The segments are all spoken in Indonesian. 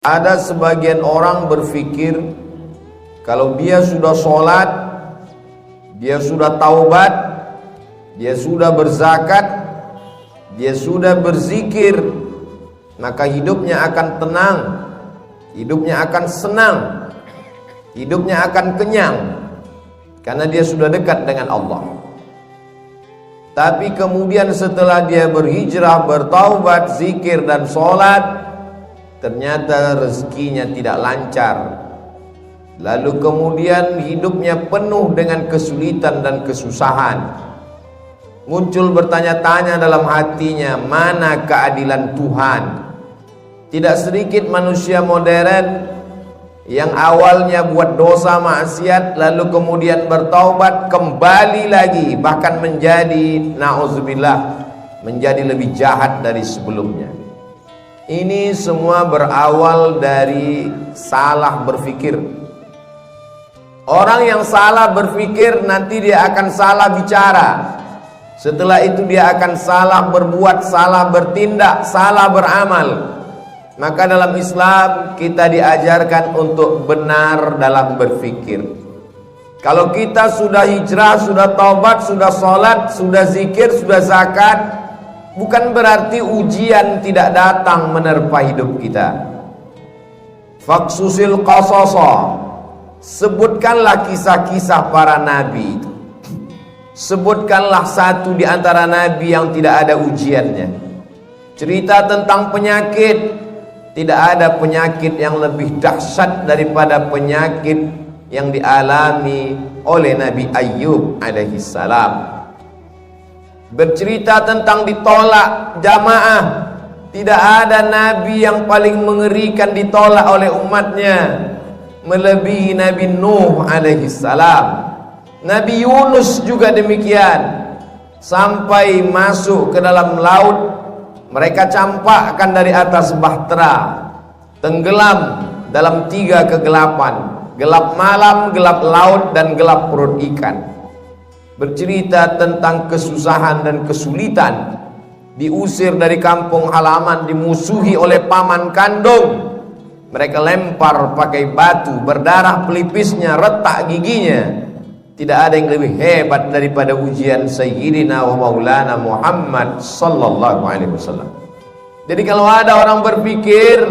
Ada sebagian orang berpikir kalau dia sudah sholat, dia sudah taubat, dia sudah berzakat, dia sudah berzikir, maka hidupnya akan tenang, hidupnya akan senang, hidupnya akan kenyang, karena dia sudah dekat dengan Allah. Tapi kemudian setelah dia berhijrah, bertaubat, zikir dan sholat, ternyata rezekinya tidak lancar. Lalu kemudian hidupnya penuh dengan kesulitan dan kesusahan. Muncul bertanya-tanya dalam hatinya, mana keadilan Tuhan? Tidak sedikit manusia modern yang awalnya buat dosa maksiat, lalu kemudian bertaubat, kembali lagi, bahkan menjadi, na'udzubillah, menjadi lebih jahat dari sebelumnya. Ini semua berawal dari salah berpikir. Orang yang salah berpikir nanti dia akan salah bicara. Setelah itu dia akan salah berbuat, salah bertindak, salah beramal. Maka dalam Islam kita diajarkan untuk benar dalam berpikir. Kalau kita sudah hijrah, sudah taubat, sudah sholat, sudah zikir, sudah zakat, bukan berarti ujian tidak datang menerpa hidup kita. Faksusil qasasa, sebutkanlah kisah-kisah para nabi. Sebutkanlah satu di antara nabi yang tidak ada ujiannya. Cerita tentang penyakit, tidak ada penyakit yang lebih dahsyat daripada penyakit yang dialami oleh Nabi Ayyub alaihissalam. Bercerita tentang ditolak jamaah, tidak ada nabi yang paling mengerikan ditolak oleh umatnya melebihi Nabi Nuh alaihissalam. Nabi Yunus juga demikian, sampai masuk ke dalam laut mereka campakkan dari atas bahtera, tenggelam dalam 3 kegelapan, gelap malam, gelap laut, dan gelap perut ikan. Bercerita tentang kesusahan dan kesulitan, diusir dari kampung halaman, dimusuhi oleh paman kandung, mereka lempar pakai batu, berdarah pelipisnya, retak giginya. Tidak ada yang lebih hebat daripada ujian Sayyidina wa Maulana Muhammad sallallahu alaihi wasallam. Jadi kalau ada orang berpikir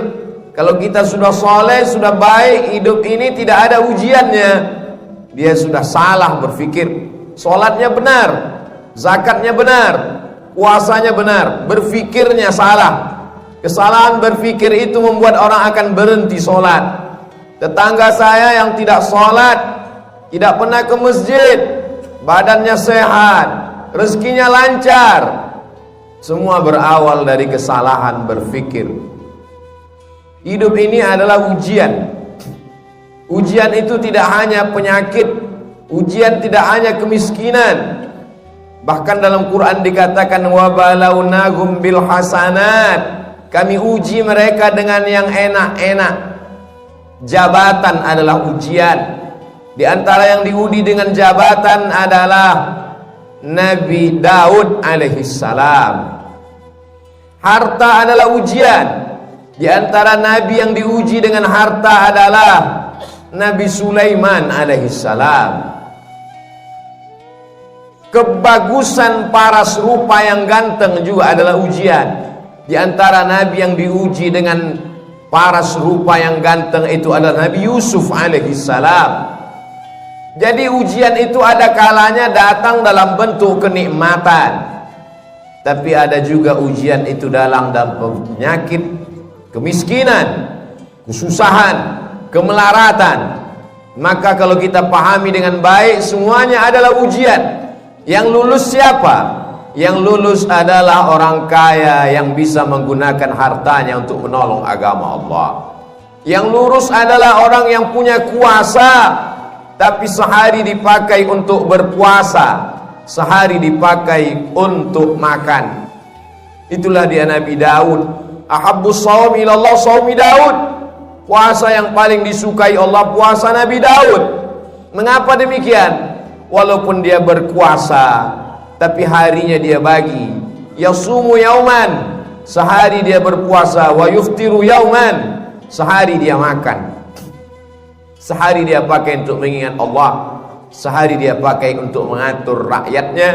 kalau kita sudah soleh, sudah baik, hidup ini tidak ada ujiannya, dia sudah salah berpikir. Sholatnya benar, zakatnya benar, puasanya benar, berpikirnya salah. Kesalahan berpikir itu membuat orang akan berhenti sholat. Tetangga saya yang tidak sholat, tidak pernah ke masjid, badannya sehat, rezekinya lancar, semua berawal dari kesalahan berpikir. Hidup ini adalah ujian. Ujian itu tidak hanya penyakit, ujian tidak hanya kemiskinan. Bahkan dalam Quran dikatakan wa balawnahum bil hasanat, kami uji mereka dengan yang enak-enak. Jabatan adalah ujian. Di antara yang diuji dengan jabatan adalah Nabi Daud alaihissalam. Harta adalah ujian. Di antara nabi yang diuji dengan harta adalah Nabi Sulaiman alaihissalam. Kebagusan paras rupa yang ganteng juga adalah ujian. Di antara nabi yang diuji dengan paras rupa yang ganteng itu adalah Nabi Yusuf alaihissalam. Jadi ujian itu ada kalanya datang dalam bentuk kenikmatan, tapi ada juga ujian itu dalam penyakit, kemiskinan, kesusahan, kemelaratan. Maka kalau kita pahami dengan baik, semuanya adalah ujian. Yang lulus siapa? Yang lulus adalah orang kaya yang bisa menggunakan hartanya untuk menolong agama Allah. Yang lulus adalah orang yang punya kuasa, tapi sehari dipakai untuk berpuasa, sehari dipakai untuk makan. Itulah dia Nabi Daud. Ahabbus shaum ilallah shaumi Daud. Puasa yang paling disukai Allah, puasa Nabi Daud. Mengapa demikian? Walaupun dia berkuasa, tapi harinya dia bagi. Yasumu yauman, sehari dia berpuasa, wa yuftiru yauman, sehari dia makan, sehari dia pakai untuk mengingat Allah, sehari dia pakai untuk mengatur rakyatnya,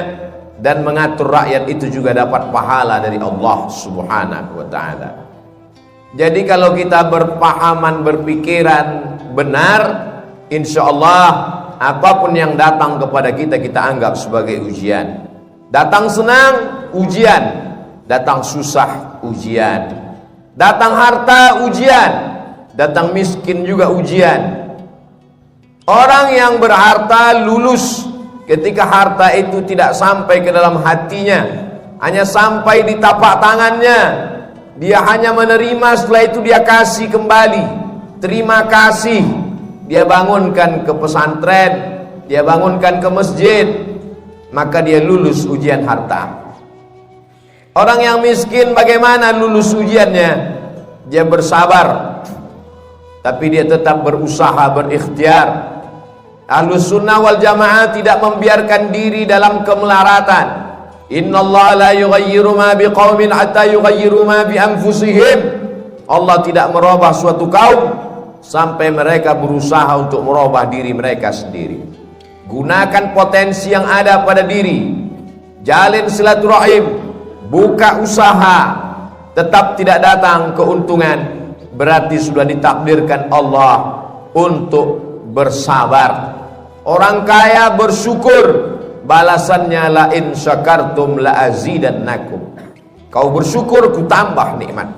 dan mengatur rakyat itu juga dapat pahala dari Allah Subhanahu wa ta'ala. Jadi kalau kita berpahaman, berpikiran benar, insya Allah apapun yang datang kepada kita, kita anggap sebagai ujian. Datang senang, ujian. Datang susah, ujian. Datang harta, ujian. Datang miskin juga ujian. Orang yang berharta lulus ketika harta itu tidak sampai ke dalam hatinya, hanya sampai di tapak tangannya. Dia hanya menerima, setelah itu dia kasih kembali. Terima kasih. Dia bangunkan ke pesantren, dia bangunkan ke masjid, maka dia lulus ujian harta. Orang yang miskin bagaimana lulus ujiannya? Dia bersabar, tapi dia tetap berusaha, berikhtiar. Ahlus sunnah wal jamaah tidak membiarkan diri dalam kemelaratan. Innallaha la yughayyiru ma biqaumin hatta yughayyiru ma bi anfusihim. Allah tidak merubah suatu kaum sampai mereka berusaha untuk merubah diri mereka sendiri. Gunakan potensi yang ada pada diri, jalin silaturahim, buka usaha. Tetap tidak datang keuntungan, berarti sudah ditakdirkan Allah untuk bersabar. Orang kaya bersyukur, balasannya la in syakartum la azidannakum. Kau bersyukur, ku tambah nikmat.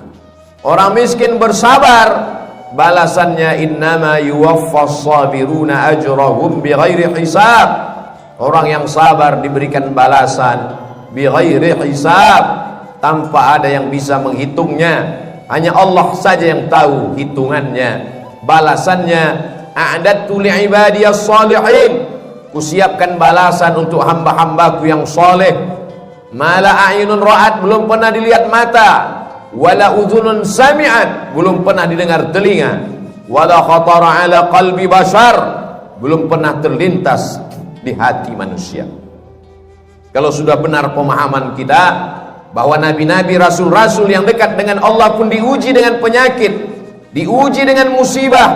Orang miskin bersabar, balasannya innama yuwaffas sabiruna ajrahum bighairi hisab. Orang yang sabar diberikan balasan bighairi hisab, tanpa ada yang bisa menghitungnya. Hanya Allah saja yang tahu hitungannya. Balasannya a'dadtu li'ibadiyas salihin. Kusiapkan balasan untuk hamba-hambaku yang soleh. Mala a'yunun ra'at, belum pernah dilihat mata. Wala udhunun sami'at, belum pernah didengar telinga. Wala khatara ala qalbi bashar, belum pernah terlintas di hati manusia. Kalau sudah benar pemahaman kita bahwa nabi-nabi, rasul-rasul yang dekat dengan Allah pun diuji dengan penyakit, diuji dengan musibah,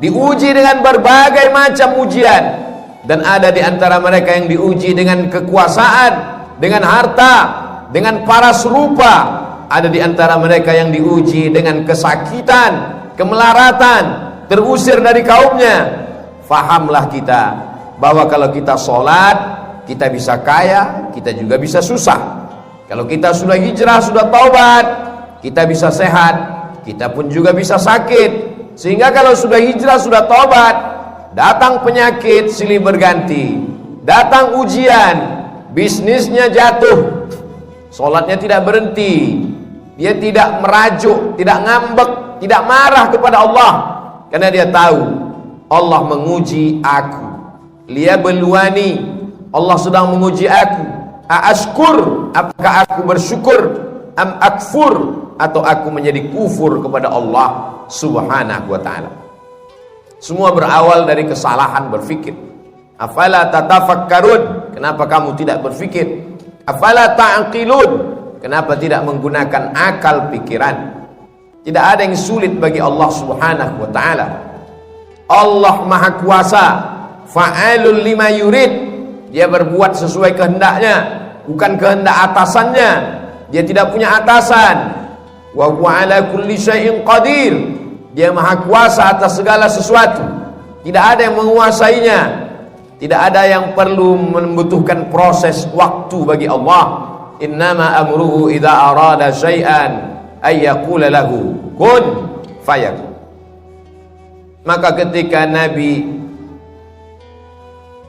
diuji dengan berbagai macam ujian, dan ada di antara mereka yang diuji dengan kekuasaan, dengan harta, dengan paras rupa. Ada di antara mereka yang diuji dengan kesakitan, kemelaratan, terusir dari kaumnya. Fahamlah kita bahwa kalau kita sholat, kita bisa kaya, kita juga bisa susah. Kalau kita sudah hijrah, sudah taubat, kita bisa sehat, kita pun juga bisa sakit. Sehingga kalau sudah hijrah, sudah taubat, datang penyakit silih berganti, datang ujian, bisnisnya jatuh, sholatnya tidak berhenti, dia tidak merajuk, tidak ngambek, tidak marah kepada Allah, karena dia tahu Allah menguji aku. Liyabluwani, Allah sedang menguji aku. Aashkur, apakah aku bersyukur? Am akfur, atau aku menjadi kufur kepada Allah Subhanahu wa ta'ala. Semua berawal dari kesalahan berfikir. Afala tatafakkarun, kenapa kamu tidak berfikir? Afala ta'qilun, kenapa tidak menggunakan akal pikiran? Tidak ada yang sulit bagi Allah Subhanahu wa ta'ala. Allah Maha Kuasa, fa'alul lima yurid. Dia berbuat sesuai kehendaknya, bukan kehendak atasannya. Dia tidak punya atasan. Wa huwa ala kulli syai'in qadir. Dia Maha Kuasa atas segala sesuatu. Tidak ada yang menguasainya. Tidak ada yang perlu membutuhkan proses waktu bagi Allah. Innama amruhu idza arada syai'an ay yaqula lahu kun fayakun. Maka ketika Nabi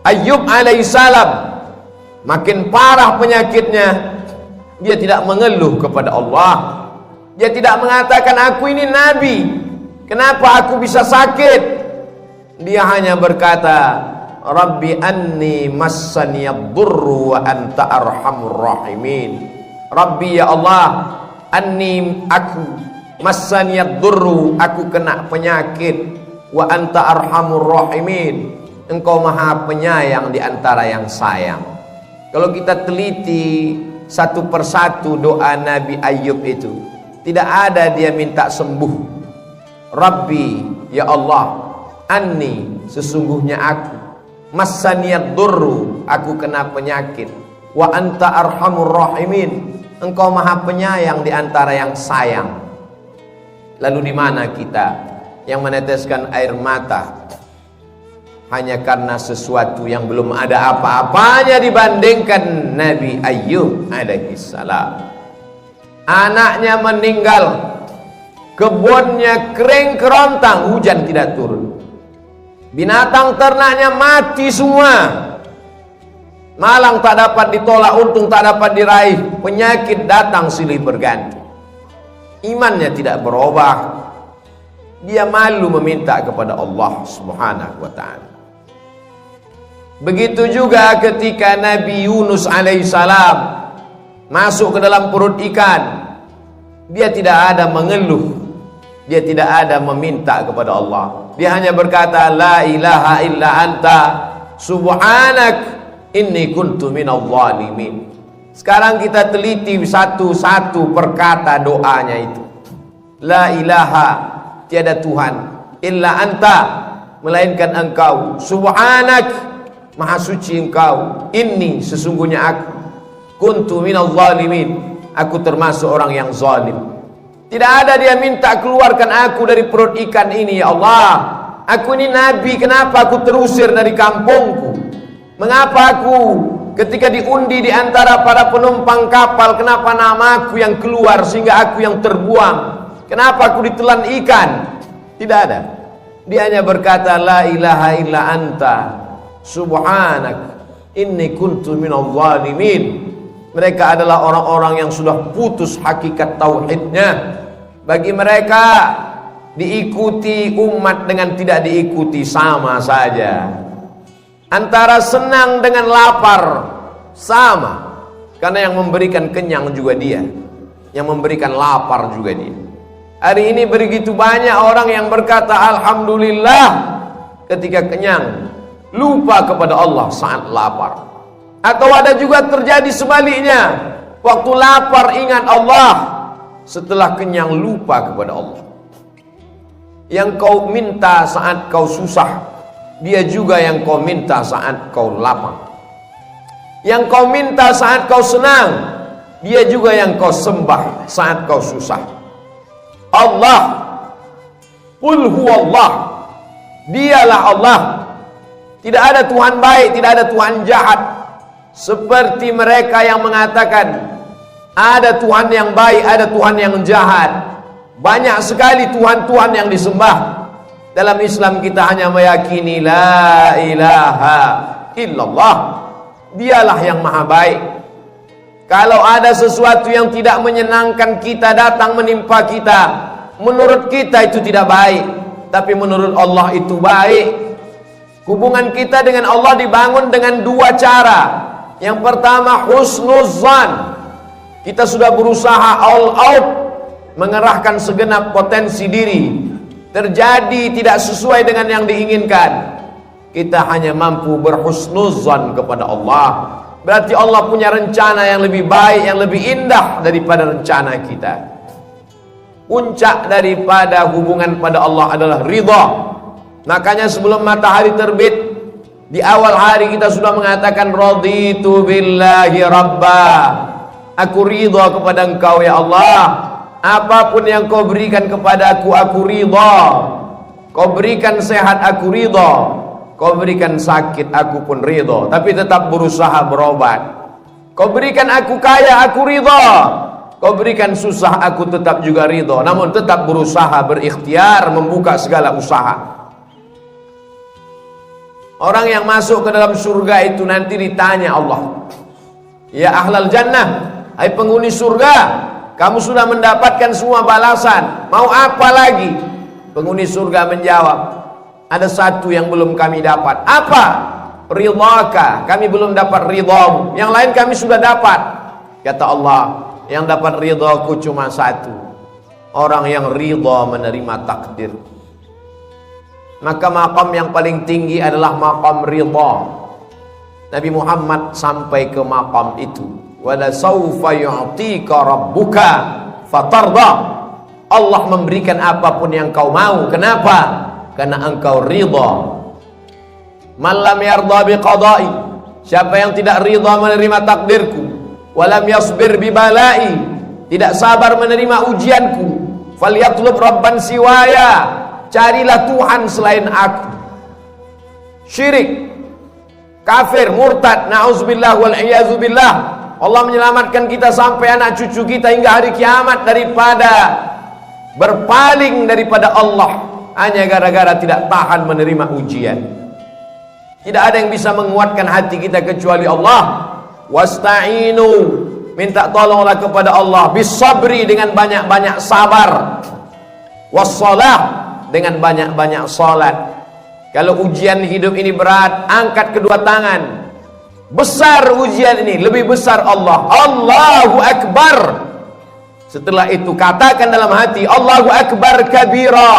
Ayyub alaihissalam makin parah penyakitnya, dia tidak mengeluh kepada Allah. Dia tidak mengatakan aku ini nabi, kenapa aku bisa sakit? Dia hanya berkata, Rabbi anni massaniyad-durru wa anta arhamur rahimin. Rabbi, ya Allah, anni, aku, massaniyad-durru, aku kena penyakit, wa anta arhamur rahimin, engkau maha penyayang di antara yang sayang. Kalau kita teliti satu persatu doa Nabi Ayyub itu, tidak ada dia minta sembuh. Rabbi, ya Allah, anni, sesungguhnya aku, massaniyad durru, aku kena penyakit, wa anta arhamur rahimin, engkau maha penyayang di antara yang sayang. Lalu di mana kita yang meneteskan air mata hanya karena sesuatu yang belum ada apa-apanya dibandingkan Nabi Ayyub alaihissalam? Anaknya meninggal, kebunnya kering kerontang, hujan tidak turun, binatang ternaknya mati semua, malang tak dapat ditolak, untung tak dapat diraih, penyakit datang silih berganti. Imannya tidak berubah, dia malu meminta kepada Allah Subhanahu wa ta'ala. Begitu juga ketika Nabi Yunus alaihissalam masuk ke dalam perut ikan, dia tidak ada mengeluh, dia tidak ada meminta kepada Allah, dia hanya berkata la ilaha illa anta subhanak inni kuntu minadh dhalimin. Sekarang kita teliti satu-satu perkata doanya itu. La ilaha, tiada Tuhan, illa anta, melainkan engkau, subhanak, maha suci engkau, inni, sesungguhnya aku, kuntu minadh dhalimin, aku termasuk orang yang zalim. Tidak ada dia minta keluarkan aku dari perut ikan ini, ya Allah, aku ini nabi, kenapa aku terusir dari kampungku? Mengapa aku ketika diundi di antara para penumpang kapal, kenapa namaku yang keluar sehingga aku yang terbuang? Kenapa aku ditelan ikan? Tidak ada. Dia hanya berkata la ilaha illa anta subhanak inni kuntu minadh dhalimin. Mereka adalah orang-orang yang sudah putus hakikat tauhidnya. Bagi mereka diikuti umat dengan tidak diikuti sama saja. Antara senang dengan lapar sama, karena yang memberikan kenyang juga dia, yang memberikan lapar juga dia. Hari ini begitu banyak orang yang berkata alhamdulillah ketika kenyang, lupa kepada Allah saat lapar. Atau ada juga terjadi sebaliknya, waktu lapar ingat Allah, setelah kenyang lupa kepada Allah. Yang kau minta saat kau susah, dia juga yang kau minta saat kau lapar. Yang kau minta saat kau senang, dia juga yang kau sembah saat kau susah. Allah, qul huwallah, dialah Allah. Tidak ada Tuhan baik, tidak ada Tuhan jahat. Seperti mereka yang mengatakan ada Tuhan yang baik, ada Tuhan yang jahat. Banyak sekali Tuhan-Tuhan yang disembah. Dalam Islam kita hanya meyakini la ilaha illallah, dialah yang maha baik. Kalau ada sesuatu yang tidak menyenangkan kita datang menimpa kita, menurut kita itu tidak baik, tapi menurut Allah itu baik. Hubungan kita dengan Allah dibangun dengan dua cara. Yang pertama husnuzan, kita sudah berusaha all out mengerahkan segenap potensi diri, terjadi tidak sesuai dengan yang diinginkan, kita hanya mampu berhusnuzan kepada Allah. Berarti Allah punya rencana yang lebih baik, yang lebih indah daripada rencana kita. Puncak daripada hubungan pada Allah adalah ridha. Makanya sebelum matahari terbit, di awal hari kita sudah mengatakan raditu billahi rabba, aku ridha kepada engkau ya Allah. Apapun yang kau berikan kepadaku, aku ridha. Kau berikan sehat, aku ridha. Kau berikan sakit, aku pun ridha. Tapi tetap berusaha berobat. Kau berikan aku kaya, aku ridha. Kau berikan susah, aku tetap juga ridha. Namun tetap berusaha, berikhtiar, membuka segala usaha. Orang yang masuk ke dalam surga itu nanti ditanya Allah, ya ahlal jannah, hai penghuni surga, kamu sudah mendapatkan semua balasan, mau apa lagi? Penghuni surga menjawab, ada satu yang belum kami dapat. Apa? Ridhaka, kami belum dapat ridhamu. Yang lain kami sudah dapat. Kata Allah, yang dapat ridhaku cuma satu, orang yang ridha menerima takdir. Maka maqam yang paling tinggi adalah maqam ridha. Nabi Muhammad sampai ke maqam itu. Wala saufa yu'tika rabbuka fatarda. Allah memberikan apapun yang kau mau. Kenapa? Karena engkau ridha. Man lam yarda biqada'i, siapa yang tidak ridha menerima takdirku, walam yasbir bibalai, tidak sabar menerima ujianku, falyatlub rabban siwaya, carilah Tuhan selain aku. Syirik, kafir, murtad, na'udzubillah wal iyazu billah. Allah menyelamatkan kita sampai anak cucu kita hingga hari kiamat daripada berpaling daripada Allah hanya gara-gara tidak tahan menerima ujian. Tidak ada yang bisa menguatkan hati kita kecuali Allah. Wasta'inu, minta tolonglah kepada Allah, bisabri, dengan banyak-banyak sabar, wassalah, dengan banyak-banyak salat. Kalau ujian hidup ini berat, angkat kedua tangan. Besar ujian ini, lebih besar Allah. Allahu Akbar. Setelah itu katakan dalam hati, Allahu Akbar kabira.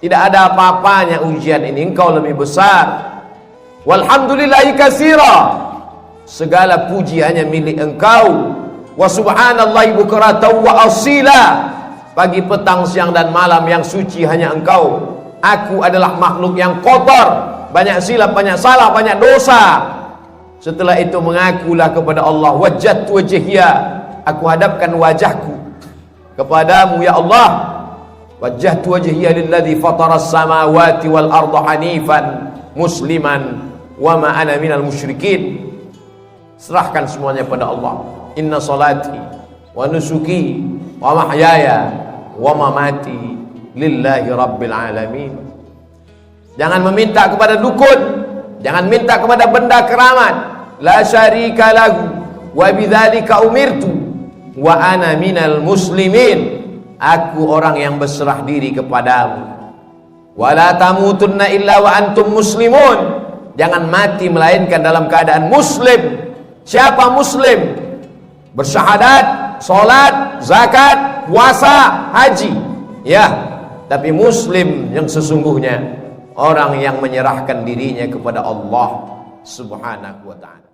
Tidak ada apa-apanya ujian ini, engkau lebih besar. Walhamdulillahi katsira, segala puji hanya milik engkau. Wa subhanallahi bukratan wa asila, pagi, petang, siang dan malam yang suci hanya engkau. Aku adalah makhluk yang kotor, banyak silap, banyak salah, banyak dosa. Setelah itu mengakulah kepada Allah, wajjahtu wajhiya, aku hadapkan wajahku kepadamu ya Allah. Wajjahtu wajhiya lilladzi fataras samawati wal arda hanifan musliman wa ma ana minal musyrikin. Serahkan semuanya pada Allah. Inna salati wa nusuki wa mahyaya wa mamati lillahi rabbil alamin. Jangan meminta kepada dukun, jangan minta kepada benda keramat. La syarika lahu wa bidzalika umirtu wa ana minal muslimin. Aku orang yang berserah diri kepadamu. Wala tamutunna illa wa antum muslimun. Jangan mati melainkan dalam keadaan muslim. Siapa muslim? Bersyahadat, salat, zakat, puasa, haji. Ya, tapi muslim yang sesungguhnya orang yang menyerahkan dirinya kepada Allah Subhanahu wa ta'ala.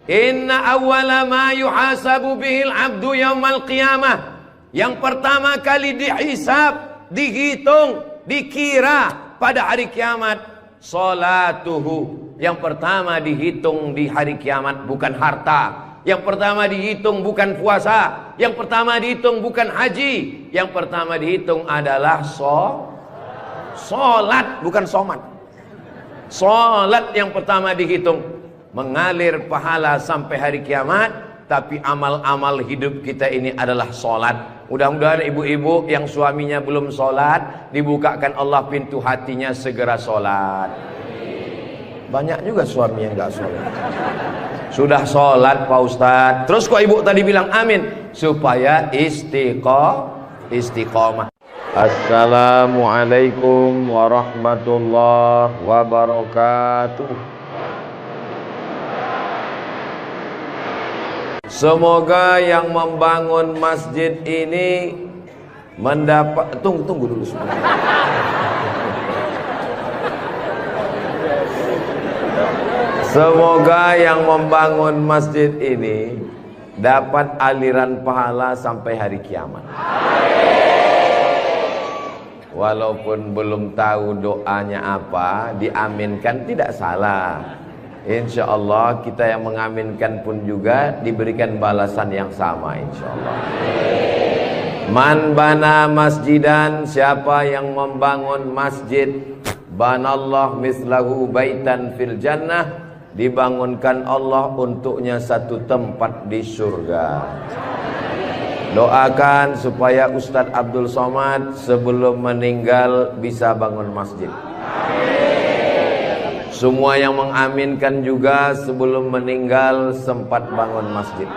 Inna awwala ma yuhasabu bihil abdu yaumal qiyamah, yang pertama kali dihisab, dihitung, dikira pada hari kiamat, salatuhu. Yang pertama dihitung di hari kiamat bukan harta, yang pertama dihitung bukan puasa, yang pertama dihitung bukan haji, yang pertama dihitung adalah salat, bukan somat. Salat yang pertama dihitung, mengalir pahala sampai hari kiamat. Tapi amal-amal hidup kita ini adalah salat. Mudah-mudahan ibu-ibu yang suaminya belum salat, dibukakan Allah pintu hatinya, segera salat. Banyak juga suami yang enggak salat. Sudah salat Pak Ustadz, terus kok ibu tadi bilang amin? Supaya istiqomah. Assalamualaikum warahmatullahi wabarakatuh. Semoga yang membangun masjid ini mendapat, tunggu dulu sebentar. Semoga yang membangun masjid ini dapat aliran pahala sampai hari kiamat. Walaupun belum tahu doanya apa, diaminkan tidak salah. Insya Allah kita yang mengaminkan pun juga diberikan balasan yang sama, insya Allah. Man bana masjidan, siapa yang membangun masjid, banallah mislahu baitan fil jannah, dibangunkan Allah untuknya satu tempat di surga. Doakan supaya Ustadz Abdul Somad sebelum meninggal bisa bangun masjid. Semua yang mengaminkan juga sebelum meninggal sempat bangun masjid.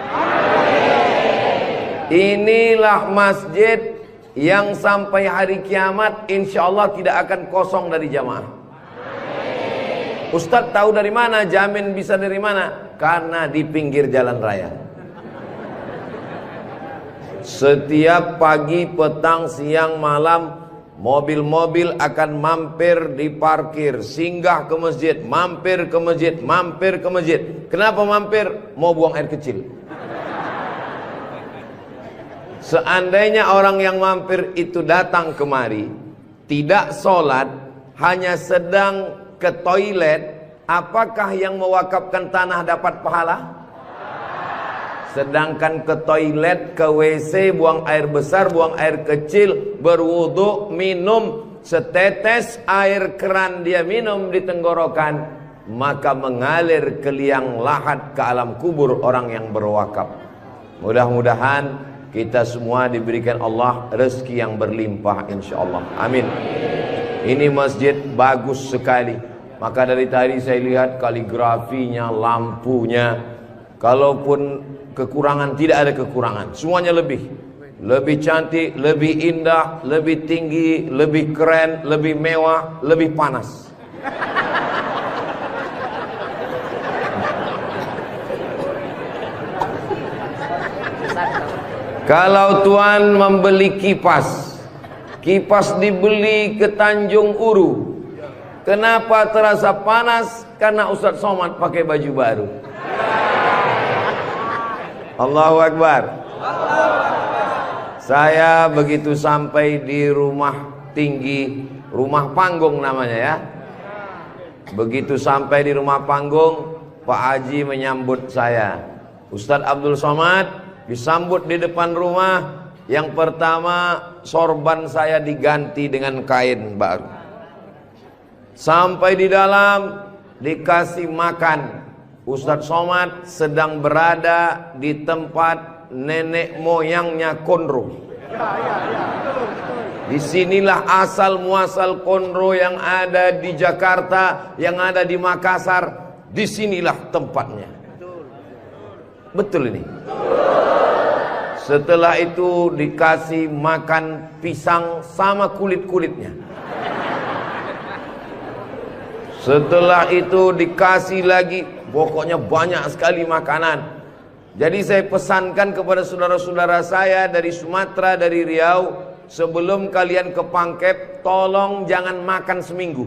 Inilah masjid yang sampai hari kiamat insya Allah tidak akan kosong dari jamaah. Ustadz tahu dari mana? Jamin bisa dari mana? Karena di pinggir jalan raya. Setiap pagi, petang, siang, malam, mobil-mobil akan mampir di parkir, singgah ke masjid, mampir ke masjid, mampir ke masjid. Kenapa mampir? Mau buang air kecil. Seandainya orang yang mampir itu datang kemari, tidak sholat, hanya sedang ke toilet, apakah yang mewakafkan tanah dapat pahala? Sedangkan ke toilet, ke WC, buang air besar, buang air kecil, berwudu, minum setetes air keran dia minum di tenggorokan, maka mengalir ke liang lahat ke alam kubur orang yang berwakaf. Mudah-mudahan kita semua diberikan Allah rezeki yang berlimpah insyaallah. Amin. Ini masjid bagus sekali. Maka dari tadi saya lihat kaligrafinya, lampunya. Kalaupun kekurangan, tidak ada kekurangan. Semuanya lebih cantik, lebih indah, lebih tinggi, lebih keren, lebih mewah, lebih panas. Kalau Tuan membeli kipas dibeli ke Tanjung Uru, kenapa terasa panas? Karena Ustadz Somad pakai baju baru. Allahu Akbar. Saya begitu sampai di rumah tinggi, rumah panggung namanya ya. Begitu sampai di rumah panggung, Pak Haji menyambut saya. Ustadz Abdul Somad disambut di depan rumah. Yang pertama, sorban saya diganti dengan kain baru. Sampai di dalam dikasih makan. Ustadz Somad sedang berada di tempat nenek moyangnya Konro. Disinilah asal muasal Konro yang ada di Jakarta, yang ada di Makassar. Disinilah tempatnya. Betul ini. Setelah itu dikasih makan pisang sama kulit-kulitnya. Setelah itu dikasih lagi, pokoknya banyak sekali makanan. Jadi saya pesankan kepada saudara-saudara saya dari Sumatera, dari Riau, sebelum kalian ke Pangkep, tolong jangan makan seminggu.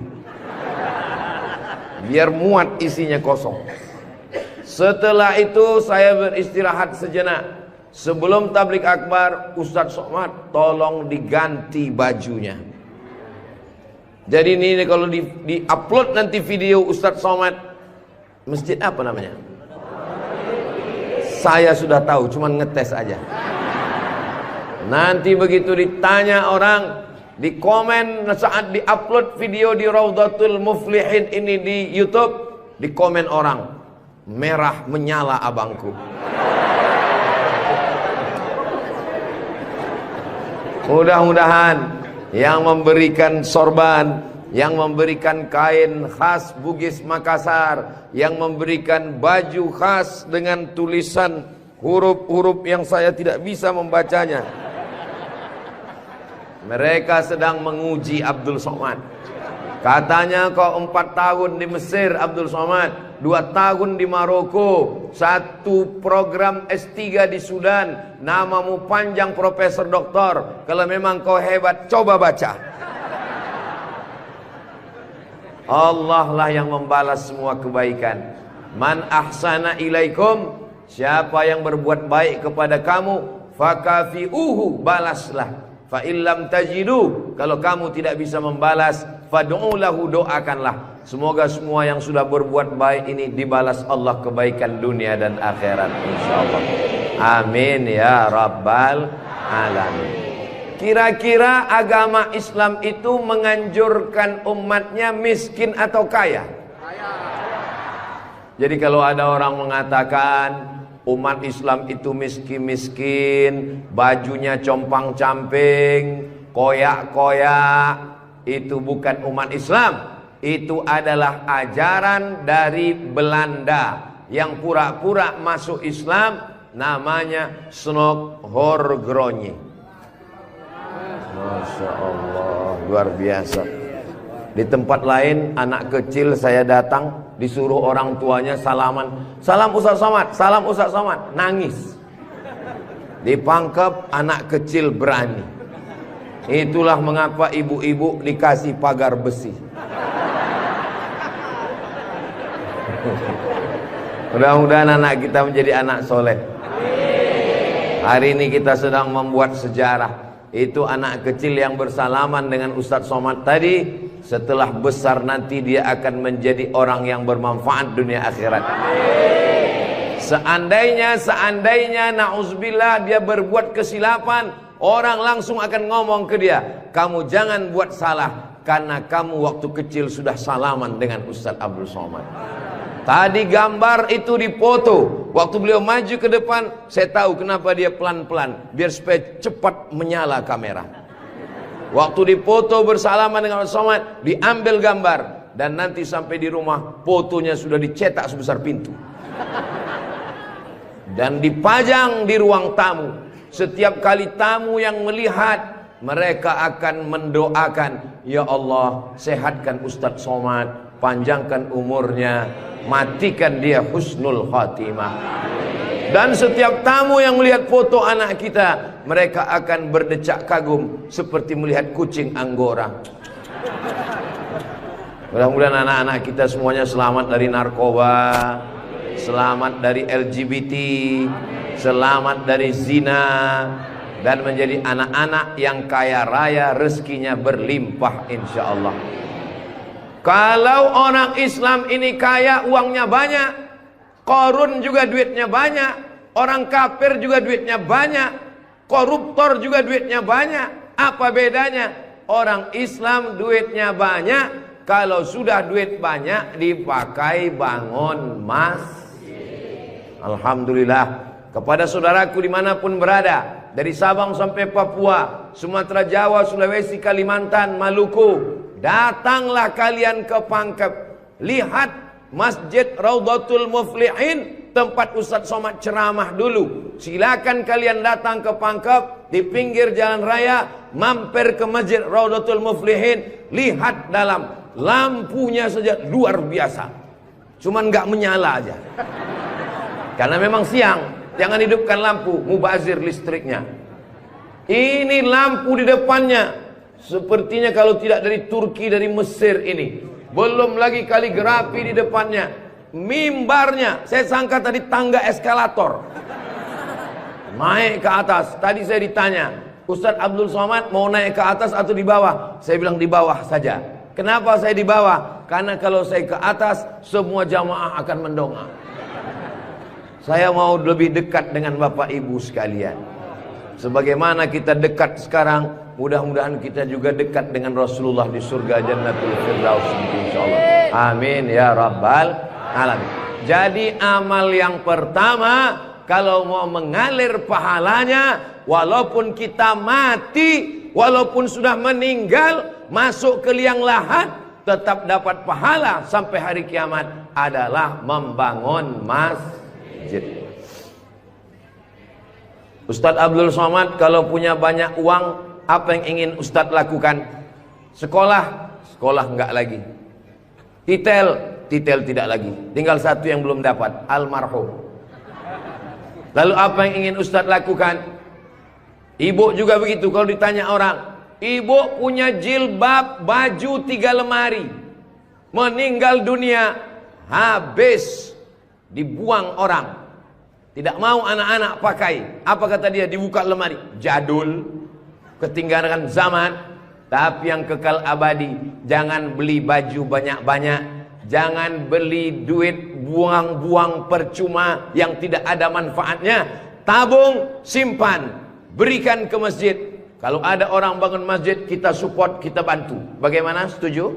Biar muat isinya kosong. Setelah itu saya beristirahat sejenak. Sebelum tablik akbar, Ustadz Somad tolong diganti bajunya. Jadi ini kalau di upload nanti video Ustadz Somad, masjid apa namanya? Saya sudah tahu, cuman ngetes aja. Nanti begitu ditanya orang, di komen saat di upload video di Raudhatul Muflihin ini di YouTube, di komen orang, merah menyala abangku. Mudah-mudahan yang memberikan sorban, yang memberikan kain khas Bugis Makassar, yang memberikan baju khas dengan tulisan huruf-huruf yang saya tidak bisa membacanya, mereka sedang menguji Abdul Somad. Katanya kau 4 tahun di Mesir Abdul Somad, 2 tahun di Maroko, 1 program S3 di Sudan, namamu panjang profesor doktor. Kalau memang kau hebat, coba baca. Allah lah yang membalas semua kebaikan. Man ahsana ilaikum, siapa yang berbuat baik kepada kamu, fakafi'uhu, balaslah. Fa illam tajidu, kalau kamu tidak bisa membalas, fad'u lahu, doakanlah. Semoga semua yang sudah berbuat baik ini dibalas Allah kebaikan dunia dan akhirat insyaallah. Amin ya rabbal alamin. Kira-kira agama Islam itu menganjurkan umatnya miskin atau kaya? Jadi kalau ada orang mengatakan umat Islam itu miskin-miskin, bajunya compang-camping, koyak-koyak, itu bukan umat Islam. Itu adalah ajaran dari Belanda yang pura-pura masuk Islam, namanya Snokhorgrony. Masya Allah, luar biasa. Di tempat lain anak kecil saya datang, disuruh orang tuanya salaman, salam Ustadz Somad, salam Ustadz Somad, nangis. Dipangkep, anak kecil berani. Itulah mengapa ibu-ibu dikasih pagar besi. Mudah-mudahan anak kita menjadi anak soleh. Hari ini kita sedang membuat sejarah. Itu anak kecil yang bersalaman dengan Ustadz Somad tadi, setelah besar nanti dia akan menjadi orang yang bermanfaat dunia akhirat. Seandainya na'udzubillah dia berbuat kesilapan, orang langsung akan ngomong ke dia, kamu jangan buat salah, karena kamu waktu kecil sudah salaman dengan Ustadz Abdul Somad. Tadi gambar itu dipoto. Waktu beliau maju ke depan, saya tahu kenapa dia pelan-pelan, biar supaya cepat menyala kamera. Waktu dipoto bersalaman dengan Ustadz Somad, diambil gambar, dan nanti sampai di rumah fotonya sudah dicetak sebesar pintu dan dipajang di ruang tamu. Setiap kali tamu yang melihat, mereka akan mendoakan, ya Allah, sehatkan Ustadz Somad, panjangkan umurnya, matikan dia husnul khatimah. Dan setiap tamu yang melihat foto anak kita, mereka akan berdecak kagum seperti melihat kucing Anggora. Mudah-mudahan anak-anak kita semuanya selamat dari narkoba, selamat dari LGBT, selamat dari zina, dan menjadi anak-anak yang kaya raya, rezekinya berlimpah insyaallah. Kalau orang Islam ini kaya, uangnya banyak, Qarun juga duitnya banyak, orang kafir juga duitnya banyak, koruptor juga duitnya banyak. Apa bedanya? Orang Islam duitnya banyak, kalau sudah duit banyak dipakai bangun masjid. Alhamdulillah. Kepada saudaraku dimanapun berada, dari Sabang sampai Papua, Sumatera, Jawa, Sulawesi, Kalimantan, Maluku, datanglah kalian ke Pangkep. Lihat Masjid Raudhatul Muflihin, tempat Ustadz Somad ceramah dulu. Silakan kalian datang ke Pangkep, di pinggir jalan raya, mampir ke Masjid Raudhatul Muflihin. Lihat dalam, lampunya saja luar biasa, cuman nggak menyala aja, karena memang siang. Jangan hidupkan lampu, mubazir listriknya. Ini lampu di depannya, sepertinya kalau tidak dari Turki, dari Mesir ini. Belum lagi kaligrafi di depannya. Mimbarnya, saya sangka tadi tangga eskalator, naik ke atas. Tadi saya ditanya, Ustadz Abdul Somad mau naik ke atas atau di bawah? Saya bilang di bawah saja. Kenapa saya di bawah? Karena kalau saya ke atas, semua jamaah akan mendongak. Saya mau lebih dekat dengan Bapak Ibu sekalian. Sebagaimana kita dekat sekarang, mudah-mudahan kita juga dekat dengan Rasulullah di surga Jannatul Firdaus insyaallah. Amin ya rabbal alamin. Jadi amal yang pertama, kalau mau mengalir pahalanya, walaupun kita mati, walaupun sudah meninggal, masuk ke liang lahat, tetap dapat pahala sampai hari kiamat, adalah membangun masjid. Ustadz Abdul Somad kalau punya banyak uang, apa yang ingin Ustadz lakukan? Sekolah, sekolah enggak lagi. Titel tidak lagi. Tinggal satu yang belum dapat, almarhum. Lalu apa yang ingin Ustadz lakukan? Ibu juga begitu. Kalau ditanya orang, ibu punya jilbab, baju 3 lemari, meninggal dunia, habis, dibuang orang. Tidak mau anak-anak pakai. Apa kata dia? Dibuka lemari, jadul, ketinggalan zaman. Tapi yang kekal abadi, jangan beli baju banyak-banyak, jangan beli duit buang-buang percuma yang tidak ada manfaatnya. Tabung, simpan, berikan ke masjid. Kalau ada orang bangun masjid, kita support, kita bantu. Bagaimana? Setuju?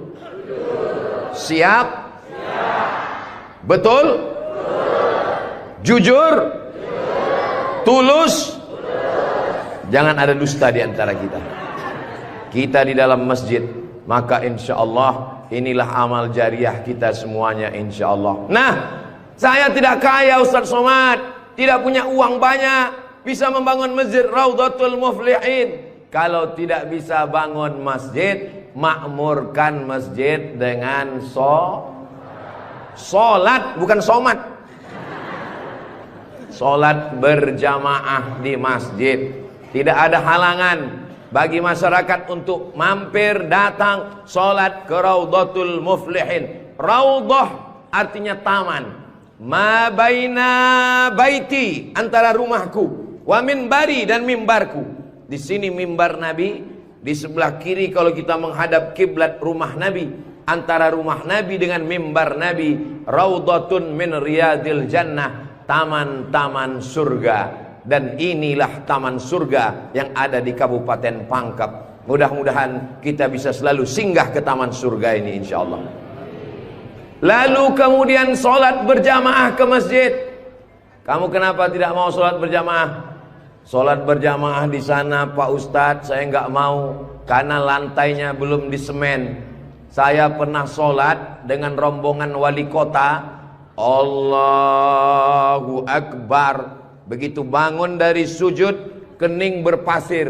Siap? Betul? Jujur? Tulus? Jangan ada dusta di antara kita. Kita di dalam masjid, maka insya Allah inilah amal jariah kita semuanya insya Allah. Nah, saya tidak kaya Ustadz Somad, tidak punya uang banyak, bisa membangun masjid Raudhatul Muflihin. Kalau tidak bisa bangun masjid, makmurkan masjid dengan sholat, bukan somat. Sholat berjamaah di masjid. Tidak ada halangan bagi masyarakat untuk mampir datang sholat ke Raudhatul Muflihin. Raudhah artinya taman. Ma baina baiti, antara rumahku Wa minbari, dan mimbarku. Di sini mimbar Nabi, di sebelah kiri kalau kita menghadap kiblat rumah Nabi. Antara rumah Nabi dengan mimbar Nabi, raudhatun min riyadil jannah, taman-taman surga. Dan inilah taman surga yang ada di Kabupaten Pangkep. Mudah-mudahan kita bisa selalu singgah ke taman surga ini insyaallah. Lalu kemudian sholat berjamaah ke masjid. Kamu kenapa tidak mau sholat berjamaah? Sholat berjamaah di sana Pak Ustadz, saya nggak mau karena lantainya belum disemen. Saya pernah sholat dengan rombongan wali kota. Allahu Akbar. Begitu bangun dari sujud, kening berpasir.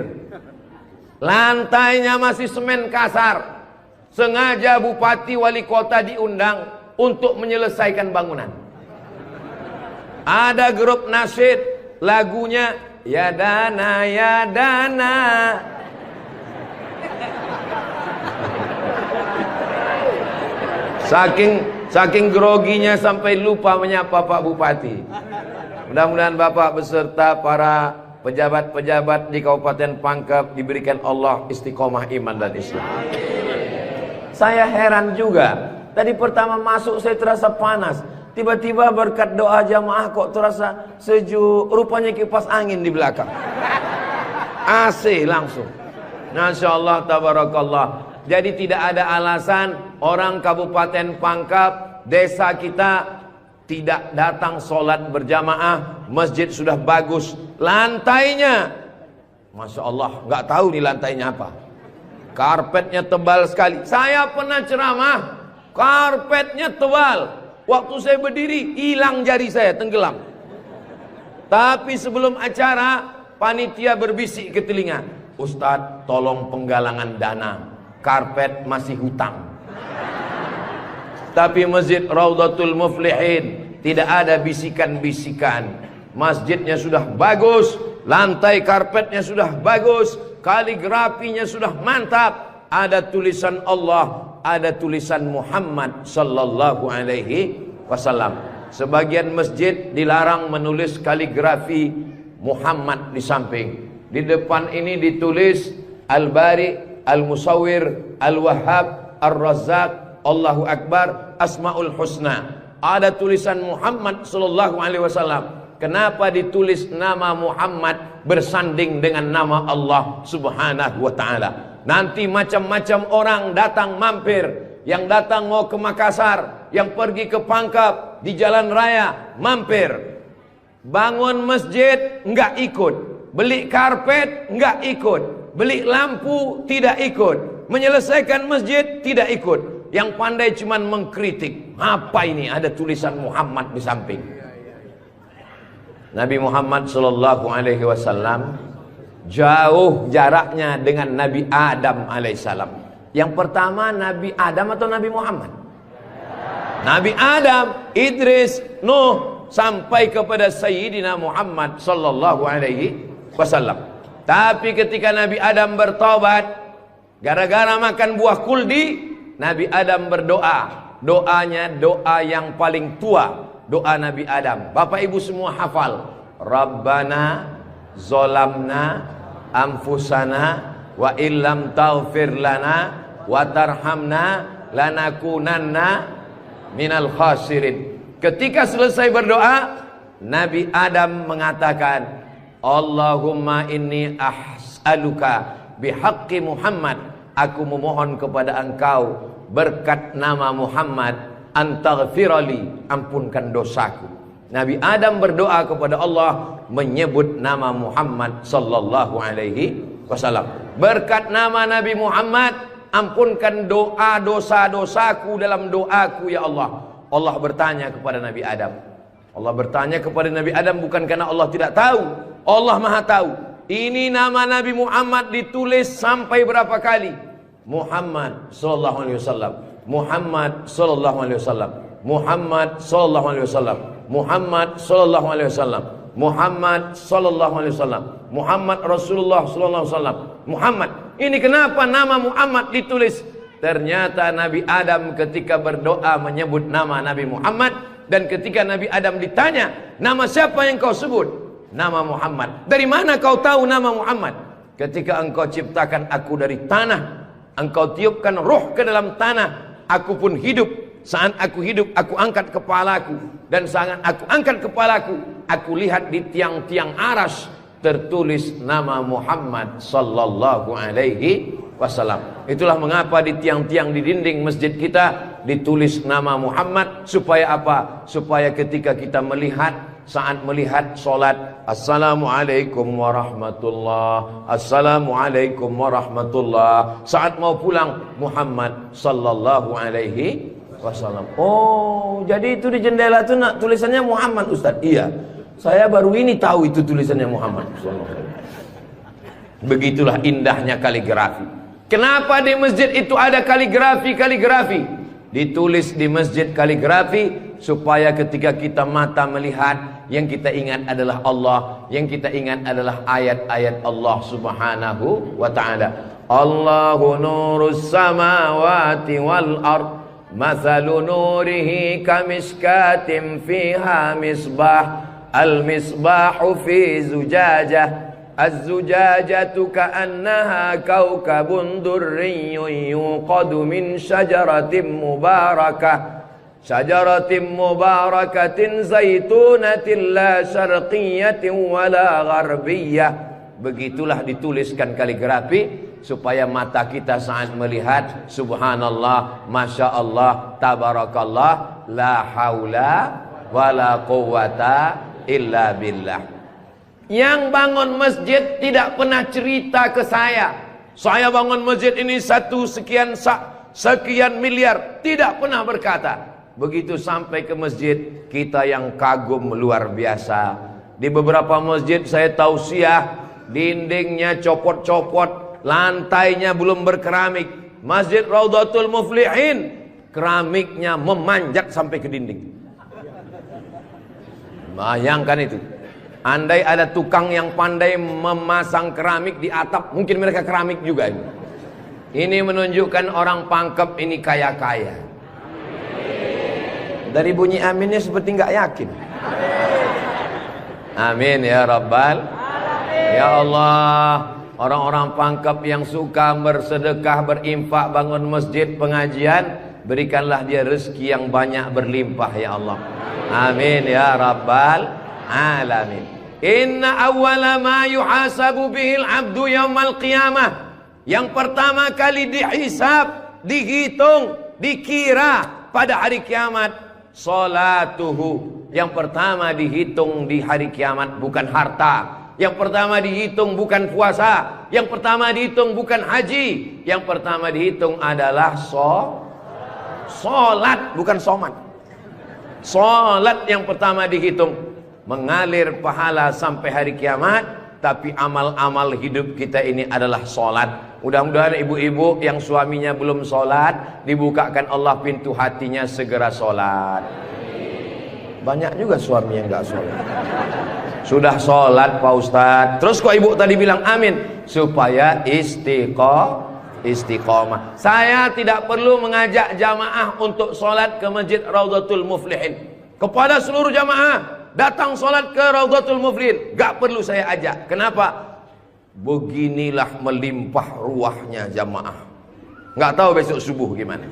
Lantainya masih semen kasar. Sengaja bupati wali kota diundang untuk menyelesaikan bangunan. Ada grup nasyid, lagunya ya dana ya dana. Saking groginya sampai lupa menyapa Pak Bupati. Mudah-mudahan Bapak beserta para pejabat-pejabat di Kabupaten Pangkep diberikan Allah istiqomah iman dan Islam. Saya heran juga. Tadi pertama masuk saya terasa panas. Tiba-tiba berkat doa jamaah kok terasa sejuk. Rupanya kipas angin di belakang. AC langsung. Masya Allah, tabarakallah. Jadi tidak ada alasan orang Kabupaten Pangkep, desa kita tidak datang sholat berjamaah. Masjid sudah bagus, lantainya Masya Allah, nggak tahu nih lantainya apa. Karpetnya tebal sekali. Saya pernah ceramah, karpetnya tebal. Waktu saya berdiri, hilang jari saya, tenggelam. Tapi sebelum acara, panitia berbisik ke telinga, Ustadz tolong penggalangan dana, karpet masih hutang. Tapi Masjid Raudhatul Muflihin tidak ada bisikan-bisikan. Masjidnya sudah bagus, lantai karpetnya sudah bagus, kaligrafinya sudah mantap, ada tulisan Allah, ada tulisan Muhammad sallallahu alaihi wasallam. Sebagian masjid dilarang menulis kaligrafi Muhammad di samping. Di depan ini ditulis Al-Bari, Al-Musawwir, Al-Wahhab, Ar-Razzaq, Allahu Akbar, Asmaul Husna. Ada tulisan Muhammad sallallahu alaihi wasallam. Kenapa ditulis nama Muhammad bersanding dengan nama Allah Subhanahu wa taala? Nanti macam-macam orang datang mampir. Yang datang mau ke Makassar, yang pergi ke Pangkep, di jalan raya mampir. Bangun masjid enggak ikut, beli karpet enggak ikut, beli lampu tidak ikut, menyelesaikan masjid tidak ikut. Yang pandai cuman mengkritik. Apa ini ada tulisan Muhammad di samping? Nabi Muhammad sallallahu alaihi wasallam jauh jaraknya dengan Nabi Adam alaihissalam. Yang pertama Nabi Adam atau Nabi Muhammad? Nabi Adam, Idris, Nuh, sampai kepada Sayyidina Muhammad sallallahu alaihi wasallam. Tapi ketika Nabi Adam bertobat gara-gara makan buah kuldi, Nabi Adam berdoa. Doanya doa yang paling tua, doa Nabi Adam. Bapak Ibu semua hafal. Rabbana zolamna anfusana wa illam taghfir lana wa tarhamna lanakunanna minal khasirin. Ketika selesai berdoa, Nabi Adam mengatakan, Allahumma inni as'aluka bihaqqi Muhammad, aku memohon kepada engkau berkat nama Muhammad, antaghfirali, ampunkan dosaku. Nabi Adam berdoa kepada Allah menyebut nama Muhammad sallallahu alaihi wasallam. Berkat nama Nabi Muhammad, ampunkan doa dosa-dosaku dalam doaku ya Allah. Allah bertanya kepada Nabi Adam. Allah bertanya kepada Nabi Adam bukan karena Allah tidak tahu. Allah Maha tahu. Ini nama Nabi Muhammad ditulis sampai berapa kali? Muhammad sallallahu alaihi wasallam. Muhammad sallallahu alaihi wasallam. Muhammad sallallahu alaihi wasallam. Muhammad sallallahu alaihi wasallam. Muhammad sallallahu alaihi wasallam. Muhammad Rasulullah sallallahu alaihi wasallam. Muhammad. Ini kenapa nama Muhammad ditulis? Ternyata Nabi Adam ketika berdoa menyebut nama Nabi Muhammad, dan ketika Nabi Adam ditanya, nama siapa yang kau sebut? nama Muhammad. Dari mana kau tahu nama Muhammad? Ketika engkau ciptakan aku dari tanah, engkau tiupkan roh ke dalam tanah, aku pun hidup. Saat aku hidup, aku angkat kepalaku. Dan saat aku angkat kepalaku, aku lihat di tiang-tiang aras tertulis nama Muhammad sallallahu alaihi wasallam. Itulah mengapa di tiang-tiang di dinding masjid kita ditulis nama Muhammad. Supaya apa? Supaya ketika kita melihat, saat melihat solat, assalamualaikum warahmatullah, assalamualaikum warahmatullah. Saat mau pulang, Muhammad sallallahu alaihi wasallam. Oh, jadi itu di jendela itu nak tulisannya Muhammad, Ustaz? Iya, saya baru ini tahu itu tulisannya Muhammad sallallahu alaihi wasallam. Begitulah indahnya kaligrafi. Kenapa di masjid itu ada kaligrafi? Ditulis di masjid kaligrafi supaya ketika kita mata melihat, yang kita ingat adalah Allah, yang kita ingat adalah ayat-ayat Allah subhanahu wa ta'ala. Allahu nurus samawati wal ard, mathalu nurihi kamiskatin fiha misbah, al misbahu fi zujajah, az-zujajatu ka'annaha kawkabun durriyyun yuqadu min syajaratin mubarakah, syajaratin mubarakatin zaitunatin la syarqiyatin wala gharbiyah. Begitulah dituliskan kaligrafi supaya mata kita saat melihat, subhanallah, masya Allah, tabarakallah, la haula wala quwata illa billah. Yang bangun masjid tidak pernah cerita ke saya bangun masjid ini sekian miliar, tidak pernah berkata. Begitu sampai ke masjid, kita yang kagum luar biasa. Di beberapa masjid saya tausiah, dindingnya copot-copot, lantainya belum berkeramik. Masjid Raudhatul Muflihin, keramiknya memanjat sampai ke dinding. Bayangkan itu. Andai ada tukang yang pandai memasang keramik di atap, mungkin mereka keramik juga ini. Ini menunjukkan orang Pangkep ini kaya-kaya. Dari bunyi aminnya seperti nggak yakin. Amin ya Rabbal. Ya Allah, orang-orang Pangkep yang suka bersedekah, berinfak, bangun masjid, pengajian, berikanlah dia rezeki yang banyak berlimpah ya Allah. Amin ya Rabbal alamin. Inna awwala ma yuhasabu bihil abdu yaumal qiyamah. Yang pertama kali dihisab, dihitung, dikira pada hari kiamat, salatuhu. Yang pertama dihitung di hari kiamat bukan harta. Yang pertama dihitung bukan puasa. Yang pertama dihitung bukan haji. Yang pertama dihitung adalah solat, bukan somat. Solat yang pertama dihitung. Mengalir pahala sampai hari kiamat. Tapi amal-amal hidup kita ini adalah solat. Mudah-mudahan ibu-ibu yang suaminya belum solat, dibukakan Allah pintu hatinya segera solat. Banyak juga suami yang gak solat. Sudah solat Pak Ustadz, terus kok ibu tadi bilang amin? Supaya istiqomah. Saya tidak perlu mengajak jamaah untuk solat ke Masjid Raudhatul Muflihin. Kepada seluruh jamaah, datang solat ke Raudhatul Muflihin, gak perlu saya ajak. Kenapa? Beginilah melimpah ruahnya jamaah. Nggak tahu besok subuh gimana.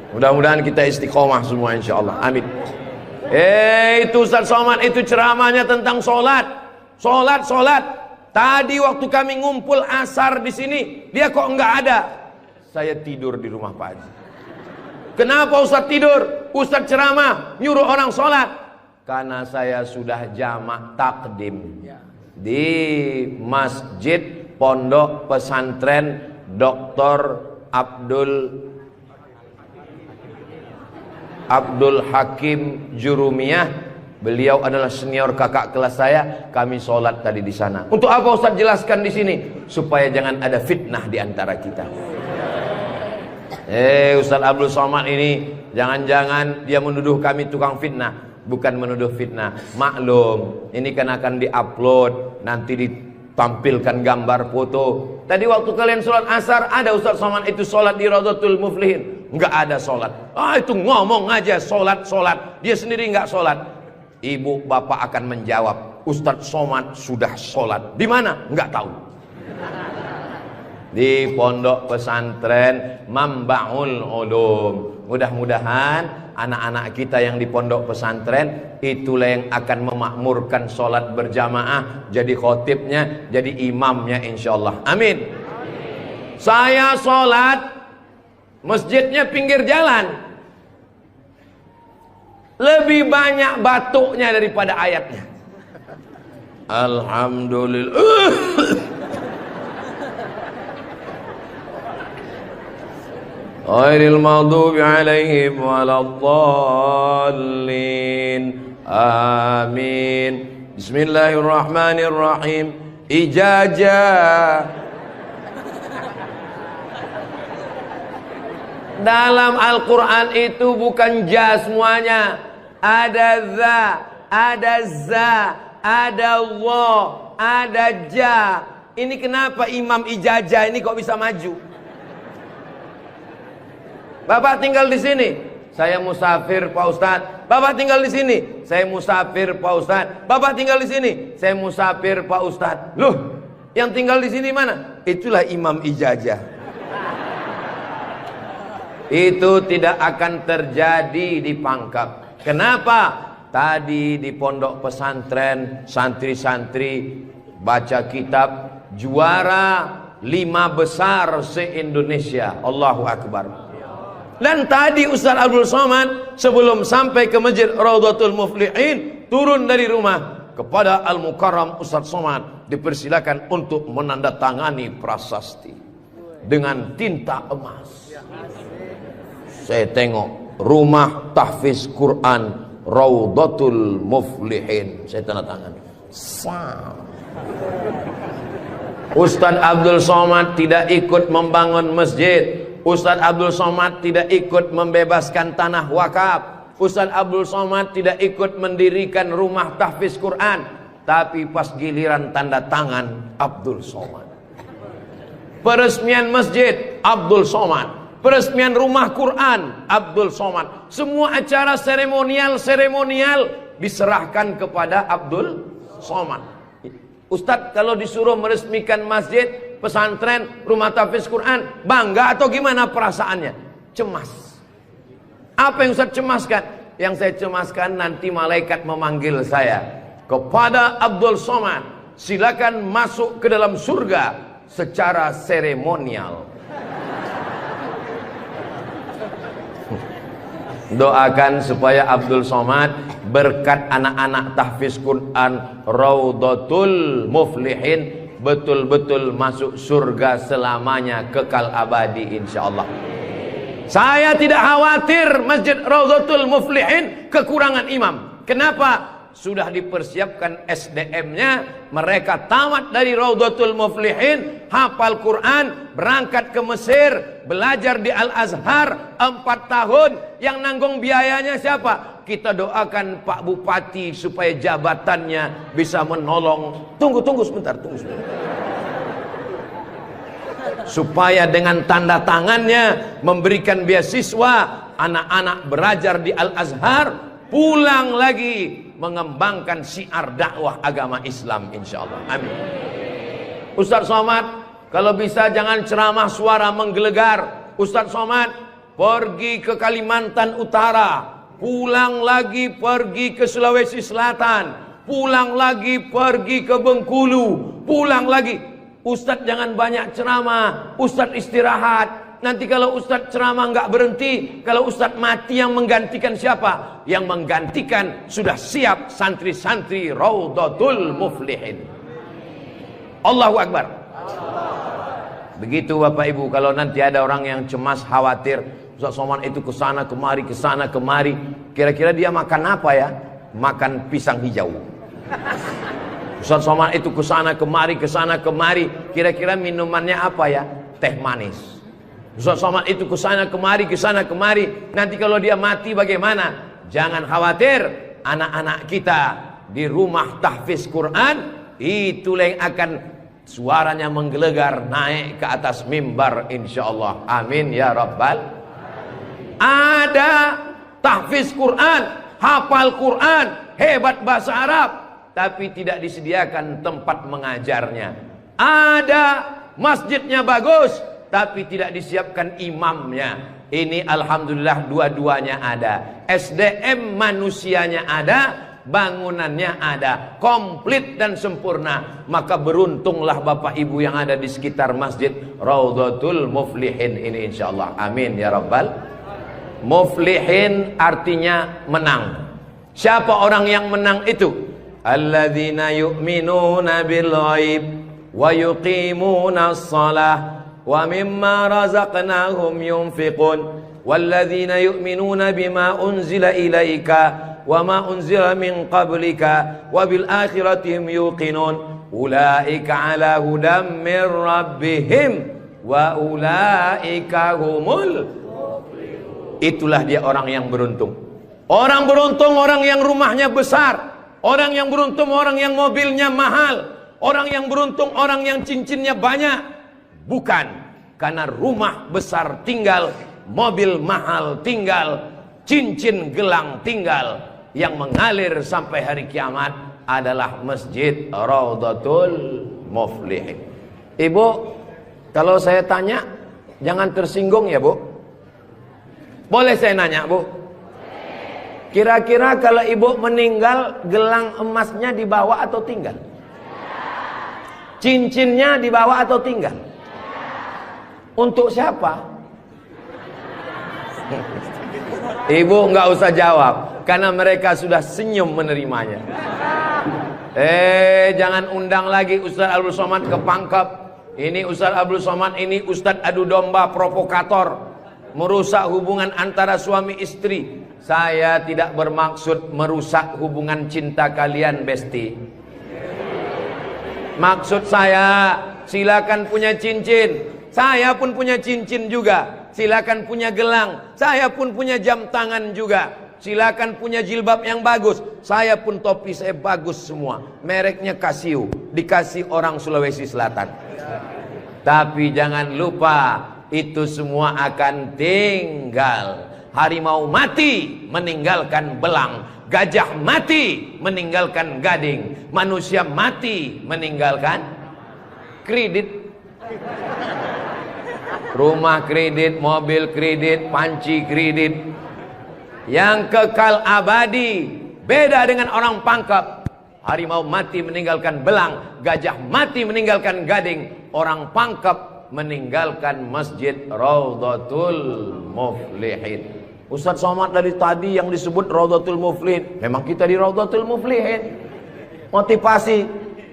Mudah-mudahan kita istiqomah semua insyaallah. Amin. Itu Ustaz Somad itu ceramahnya tentang solat. Solat. Tadi waktu kami ngumpul asar di sini, dia kok nggak ada. Saya tidur di rumah Pak Haji. Kenapa Ustaz tidur? Ustaz ceramah nyuruh orang solat. Karena saya sudah jamak takdim di Masjid Pondok Pesantren Dr. Abdul Hakim Jurumiyah. Beliau adalah senior kakak kelas saya. Kami sholat tadi di sana. Untuk apa Ustaz jelaskan di sini? Supaya jangan ada fitnah di antara kita. Ustaz Abdul Somad ini jangan-jangan dia menuduh kami tukang fitnah. Bukan menuduh fitnah. Maklum, ini kan akan diupload, nanti ditampilkan gambar foto. Tadi waktu kalian sholat asar, ada Ustaz Somad itu sholat di Raudhatul Muflihin. Enggak ada sholat. Itu ngomong aja sholat. Dia sendiri enggak sholat. ibu bapak akan menjawab, Ustadz Somad sudah sholat. Di mana? Enggak tahu. Di pondok pesantren Mambaul Ulum. Mudah-mudahan anak-anak kita yang di pondok pesantren itulah yang akan memakmurkan sholat berjamaah, jadi khotibnya, jadi imamnya insyaallah. Amin. Saya sholat, masjidnya pinggir jalan, lebih banyak batuknya daripada ayatnya. Alhamdulillah. Ghairil maghdubi alaihim waladdallin. Amin. Bismillahirrahmanirrahim. Ijazah. Dalam Al-Quran itu bukan ja semuanya. Ada za, ada za, ada Allah, ada ja. Ini kenapa Imam Ijazah ini kok bisa maju? Bapak tinggal di sini, saya musafir Pak Ustadz. Bapak tinggal di sini, saya musafir Pak Ustadz. Bapak tinggal di sini, saya musafir Pak Ustadz. Loh, yang tinggal di sini mana? Itulah Imam Ijazah. Itu tidak akan terjadi di Pangkep. Kenapa? Tadi di pondok pesantren santri-santri baca kitab juara 5 besar se-Indonesia. Allahu Akbar. Dan tadi Ustaz Abdul Somad sebelum sampai ke Masjid Raudhatul Muflihin turun dari rumah kepada Al-Mukarram Ustaz Somad dipersilakan untuk menandatangani prasasti dengan tinta emas. Saya tengok rumah tahfiz Quran Raudhatul Muflihin, saya tanda tangan. Ustaz Abdul Somad tidak ikut membangun masjid. Ustaz Abdul Somad tidak ikut membebaskan tanah wakaf. Ustaz Abdul Somad tidak ikut mendirikan rumah tahfiz Quran. Tapi pas giliran tanda tangan Abdul Somad. Peresmian masjid Abdul Somad. Peresmian rumah Quran Abdul Somad. Semua acara seremonial diserahkan kepada Abdul Somad. Ustaz kalau disuruh meresmikan masjid, pesantren, rumah tahfiz Quran, bangga atau gimana perasaannya? Cemas. Apa yang Ustaz cemaskan? Yang saya cemaskan nanti malaikat memanggil saya. Kepada Abdul Somad, silakan masuk ke dalam surga secara seremonial. Doakan supaya Abdul Somad berkat anak-anak tahfiz Quran Raudhatul Muflihin betul-betul masuk surga selamanya, kekal abadi insyaallah. Saya tidak khawatir Masjid Raudhatul Muflihin kekurangan imam. Kenapa? Sudah dipersiapkan SDM-nya. Mereka tamat dari Raudhatul Muflihin, hafal Quran, berangkat ke Mesir, belajar di Al-Azhar 4 tahun. Yang nanggung biayanya siapa? Kita doakan Pak Bupati supaya jabatannya bisa menolong. Tunggu sebentar. Supaya dengan tanda tangannya memberikan beasiswa, anak-anak belajar di Al-Azhar, pulang lagi mengembangkan syiar dakwah agama Islam insyaallah. Amin. Ustaz Somad, kalau bisa jangan ceramah suara menggelegar. Ustaz Somad pergi ke Kalimantan Utara, pulang lagi pergi ke Sulawesi Selatan, pulang lagi pergi ke Bengkulu, pulang lagi. Ustaz jangan banyak ceramah, Ustaz istirahat. Nanti kalau Ustaz ceramah nggak berhenti, kalau Ustaz mati yang menggantikan siapa? Yang menggantikan sudah siap santri-santri Raudhatul Muflihin. Allahu Akbar. Begitu Bapak Ibu, kalau nanti ada orang yang cemas, khawatir, Ustaz Somad itu kesana kemari, kira-kira dia makan apa ya? Makan pisang hijau. Ustaz Somad itu kesana kemari, kira-kira minumannya apa ya? Teh manis. Ustaz Somad itu kesana kemari, nanti kalau dia mati bagaimana? Jangan khawatir, anak-anak kita di rumah tahfiz Quran itulah yang akan suaranya menggelegar naik ke atas mimbar insyaallah. Amin ya rabbal. Ada tahfiz Quran, hafal Quran, hebat bahasa Arab, tapi tidak disediakan tempat mengajarnya. Ada masjidnya bagus, tapi tidak disiapkan imamnya. Ini alhamdulillah dua-duanya ada. SDM manusianya ada, bangunannya ada, komplit dan sempurna. Maka beruntunglah Bapak Ibu yang ada di sekitar Masjid Raudhatul Muflihin ini insyaallah. Amin ya rabbal. Muflihin artinya menang. Siapa orang yang menang itu? Alladzina yu'minuna bil ghaib wa yuqimuna shalah wa mimma razaqnahum yunfiqun walladzina yu'minuna bima unzila ilaika wa ma unzila min qablika wa bil akhirati hum yuqinun ulaika ala hudam min rabbihim wa ulaika humul muflihun. Itulah dia orang yang beruntung. Orang beruntung orang yang rumahnya besar, orang yang beruntung orang yang mobilnya mahal, orang yang beruntung orang yang cincinnya banyak. Bukan karena rumah besar tinggal, mobil mahal tinggal, cincin gelang tinggal. Yang mengalir sampai hari kiamat adalah Masjid Raudhatul Muflihin. Ibu, kalau saya tanya, jangan tersinggung ya Bu. Boleh saya nanya Bu? Kira-kira kalau ibu meninggal, gelang emasnya dibawa atau tinggal? Cincinnya dibawa atau tinggal? Untuk siapa? Ibu nggak usah jawab, karena mereka sudah senyum menerimanya. Jangan undang lagi Ustaz Abdul Somad ke Pangkep. Ini Ustaz Abdul Somad, ini Ustaz adu domba provokator, merusak hubungan antara suami istri. Saya tidak bermaksud merusak hubungan cinta kalian, Besti. Maksud saya, silakan punya cincin. Saya pun punya cincin juga. Silakan punya gelang. Saya pun punya jam tangan juga. Silakan punya jilbab yang bagus. Saya pun topi saya bagus semua. Mereknya Casio. Dikasih orang Sulawesi Selatan. Tapi jangan lupa, itu semua akan tinggal. Harimau mati meninggalkan belang. Gajah mati meninggalkan gading. Manusia mati meninggalkan kredit. Rumah kredit, mobil kredit, panci kredit. Yang kekal abadi beda dengan orang Pangkep. Harimau mati meninggalkan belang, gajah mati meninggalkan gading. Orang Pangkep meninggalkan Masjid Raudhatul Muflihin. Ustaz Somad dari tadi yang disebut Raudhatul Muflihin. Memang kita di Raudhatul Muflihin. Motivasi.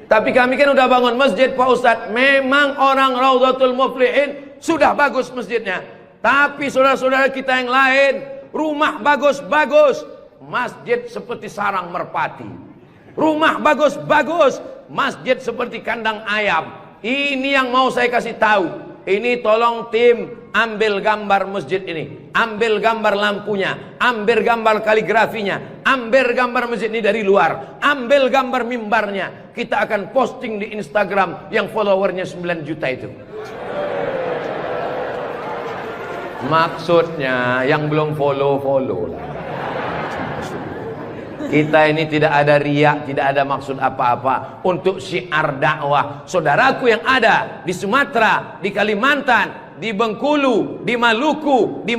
Tapi kami kan udah bangun masjid Pak Ustaz. Memang orang Raudhatul Muflihin sudah bagus masjidnya. Tapi saudara-saudara kita yang lain, rumah bagus-bagus, masjid seperti sarang merpati. Rumah bagus-bagus, masjid seperti kandang ayam. Ini yang mau saya kasih tahu. Ini tolong tim ambil gambar masjid ini, ambil gambar lampunya, ambil gambar kaligrafinya, ambil gambar masjid ini dari luar, ambil gambar mimbarnya. Kita akan posting di Instagram yang followernya 9 juta itu. Maksudnya yang belum follow lah. Kita ini tidak ada riak, tidak ada maksud apa-apa. Untuk syiar dakwah saudaraku yang ada di Sumatera, di Kalimantan, di Bengkulu, di Maluku,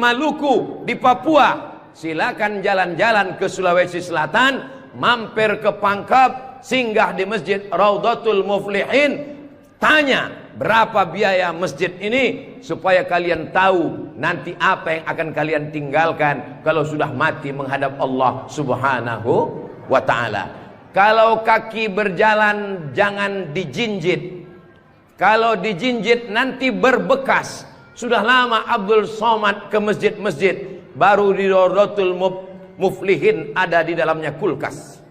di Papua, silakan jalan-jalan ke Sulawesi Selatan, mampir ke Pangkep, singgah di Masjid Raudhatul Muflihin, tanya berapa biaya masjid ini, supaya kalian tahu nanti apa yang akan kalian tinggalkan kalau sudah mati menghadap Allah Subhanahu wa ta'ala. Kalau kaki berjalan jangan dijinjit. Kalau dijinjit nanti berbekas. Sudah lama Abdul Somad ke masjid-masjid, baru di Raudhatul Muflihin ada di dalamnya kulkas.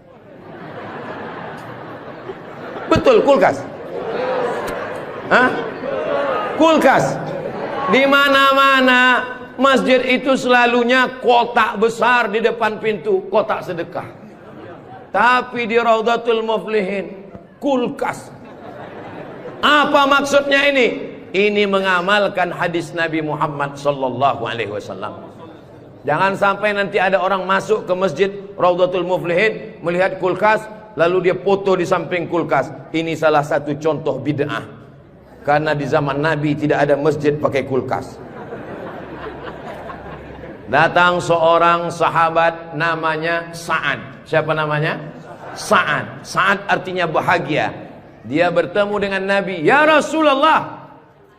Betul kulkas? Hah? Kulkas. Di mana-mana masjid itu selalunya kotak besar di depan pintu, kotak sedekah. Tapi di Raudhatul Muflihin kulkas. Apa maksudnya ini? Ini mengamalkan hadis Nabi Muhammad sallallahu alaihi wasallam. Jangan sampai nanti ada orang masuk ke Masjid Raudhatul Muflihin, melihat kulkas, lalu dia foto di samping kulkas. Ini salah satu contoh bid'ah. Karena di zaman Nabi tidak ada masjid pakai kulkas. Datang seorang sahabat namanya Sa'ad. Siapa namanya? Sa'ad. Sa'ad artinya bahagia. Dia bertemu dengan Nabi. Ya Rasulullah,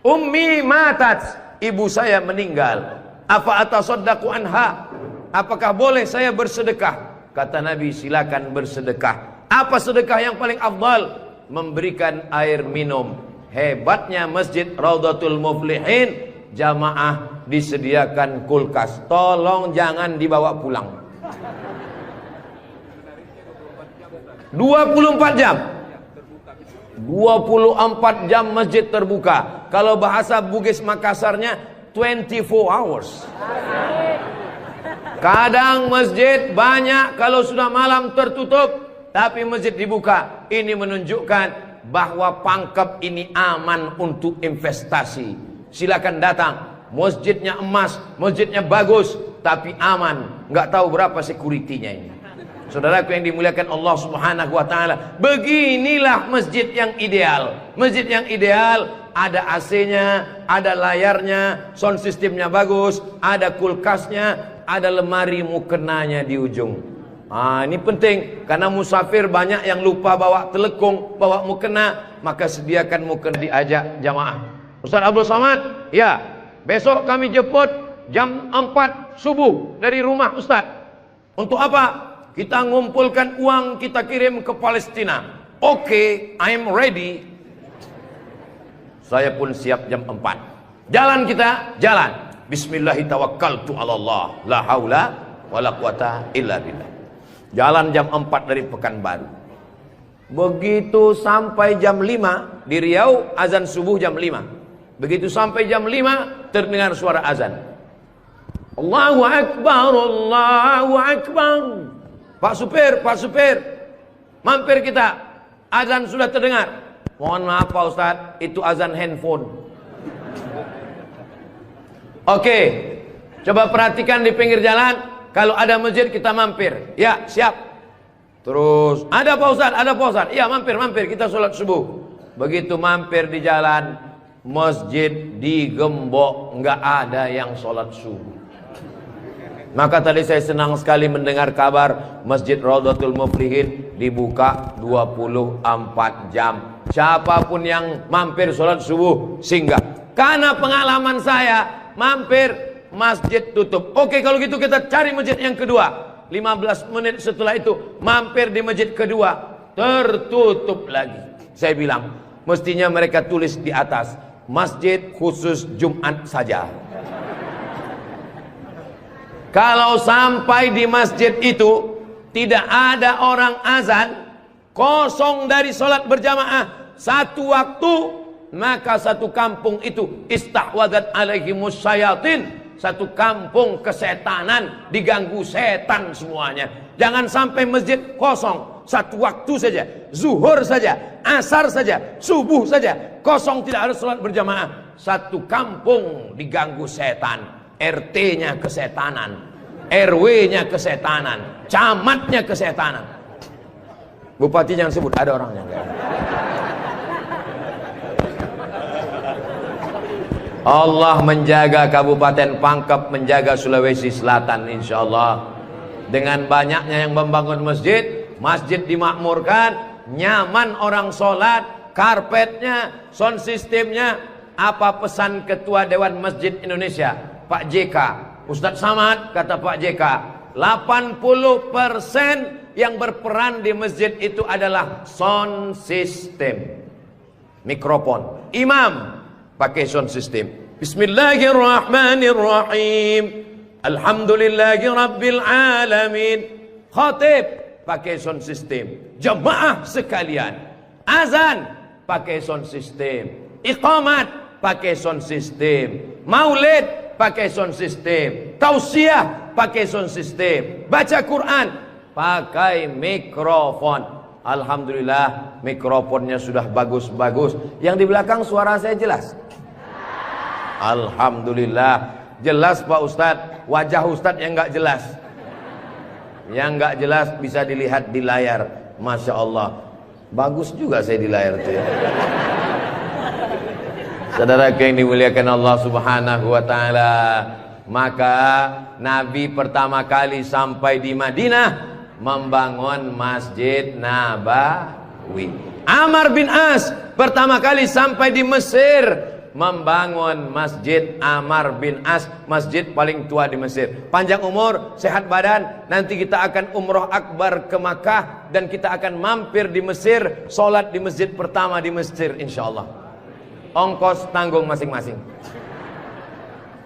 ummi matat, ibu saya meninggal. Apa atasaddaqu anha? Apakah boleh saya bersedekah? Kata Nabi, silakan bersedekah. Apa sedekah yang paling afdal? Memberikan air minum. Hebatnya Masjid Raudhatul Muflihin, jamaah disediakan kulkas. Tolong jangan dibawa pulang. 24 jam. 24 jam masjid terbuka. Kalau bahasa Bugis Makassarnya 24 hours. Kadang masjid banyak, kalau sudah malam tertutup, tapi masjid dibuka. Ini menunjukkan bahwa Pangkep ini aman untuk investasi. Silakan datang. Masjidnya emas, masjidnya bagus, tapi aman. Nggak tahu berapa security-nya ini. Saudaraku yang dimuliakan Allah Subhanahu wa taala, beginilah masjid yang ideal. Masjid yang ideal ada AC-nya, ada layarnya, sound systemnya bagus, ada kulkasnya, ada lemari mukenanya di ujung. Ini penting karena musafir banyak yang lupa bawa telekung, bawa mukena, maka sediakan mukena. Diajak jamaah. Ustaz Abdul Somad, ya, besok kami jemput jam 4 subuh dari rumah Ustaz. Untuk apa? Kita ngumpulkan uang, kita kirim ke Palestina. Oke, I'm ready. Saya pun siap jam 4. Jalan kita, jalan. Bismillahirrahmanirrahim. Allah, la haula wala quwata illa billah. Jalan jam 4 dari Pekanbaru. Begitu sampai jam 5 di Riau, azan subuh jam 5. Begitu sampai jam 5 terdengar suara azan. Allahu Akbar, Allahu Akbar. Pak supir, mampir kita. Azan sudah terdengar. Mohon maaf Pak Ustaz, itu azan handphone. Oke, coba perhatikan di pinggir jalan. Kalau ada masjid kita mampir. Ya, siap. Terus, ada Pak Ustaz, ada Pak Ustaz. Ya, mampir, kita sholat subuh. Begitu mampir di jalan, masjid digembok, nggak ada yang sholat subuh. Maka tadi saya senang sekali mendengar kabar Masjid Raudhatul Muflihin dibuka 24 jam. Siapapun yang mampir sholat subuh singgah. Karena pengalaman saya, mampir masjid tutup. Oke, kalau gitu kita cari masjid yang kedua. 15 menit setelah itu mampir di masjid kedua, tertutup lagi. Saya bilang, mestinya mereka tulis di atas, masjid khusus Jumat saja. Kalau sampai di masjid itu tidak ada orang azan, kosong dari sholat berjamaah satu waktu, maka satu kampung itu istahwadat alaihimus syayatin. Satu kampung kesetanan, diganggu setan semuanya. Jangan sampai masjid kosong satu waktu saja, zuhur saja, asar saja, subuh saja, kosong tidak harus sholat berjamaah. Satu kampung diganggu setan, RT-nya kesetanan, RW-nya kesetanan, camatnya kesetanan. Bupati jangan sebut, ada orangnya enggak. Allah menjaga Kabupaten Pangkep, menjaga Sulawesi Selatan insyaallah. Dengan banyaknya yang membangun masjid, masjid dimakmurkan, nyaman orang sholat, karpetnya, sound systemnya. Apa pesan Ketua Dewan Masjid Indonesia, Pak JK? Ustadz Samad, kata Pak JK, 80% yang berperan di masjid itu adalah sound system, mikrofon. Imam pakai sound system. Bismillahirrahmanirrahim. Alhamdulillahi rabbil alamin. Khatib pakai sound system. Jamaah sekalian, azan pakai sound system. Iqamat pakai sound system. Maulid pakai sound system. Tausiah pakai sound system. Baca Quran pakai mikrofon. Alhamdulillah mikrofonnya sudah bagus-bagus. Yang di belakang suara saya jelas? Alhamdulillah jelas Pak Ustadz. Wajah Ustadz yang nggak jelas. Yang nggak jelas bisa dilihat di layar. Masya Allah, bagus juga saya di layar itu ya. Saudara yang dimuliakan Allah Subhanahu wa Ta'ala, maka Nabi pertama kali sampai di Madinah membangun Masjid Nabawi. Amr bin As pertama kali sampai di Mesir membangun Masjid Amr bin As, masjid paling tua di Mesir. Panjang umur, sehat badan, nanti kita akan umroh akbar ke Makkah dan kita akan mampir di Mesir, sholat di masjid pertama di Mesir insyaallah. Ongkos tanggung masing-masing.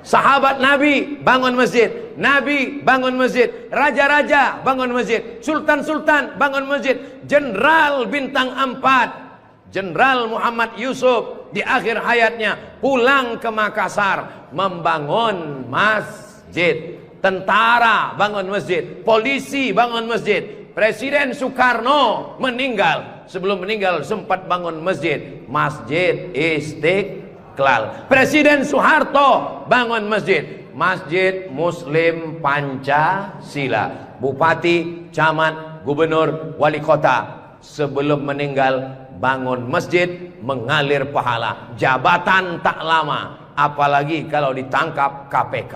Sahabat Nabi bangun masjid, Nabi bangun masjid, raja-raja bangun masjid, sultan-sultan bangun masjid, jenderal bintang 4 Jenderal Muhammad Yusuf di akhir hayatnya pulang ke Makassar membangun masjid. Tentara bangun masjid, polisi bangun masjid. Presiden Soekarno meninggal, sebelum meninggal sempat bangun masjid, Masjid Istiqlal. Presiden Soeharto bangun masjid, Masjid Muslim Pancasila. Bupati, camat, gubernur, wali kota sebelum meninggal bangun masjid, mengalir pahala. Jabatan tak lama, apalagi kalau ditangkap KPK.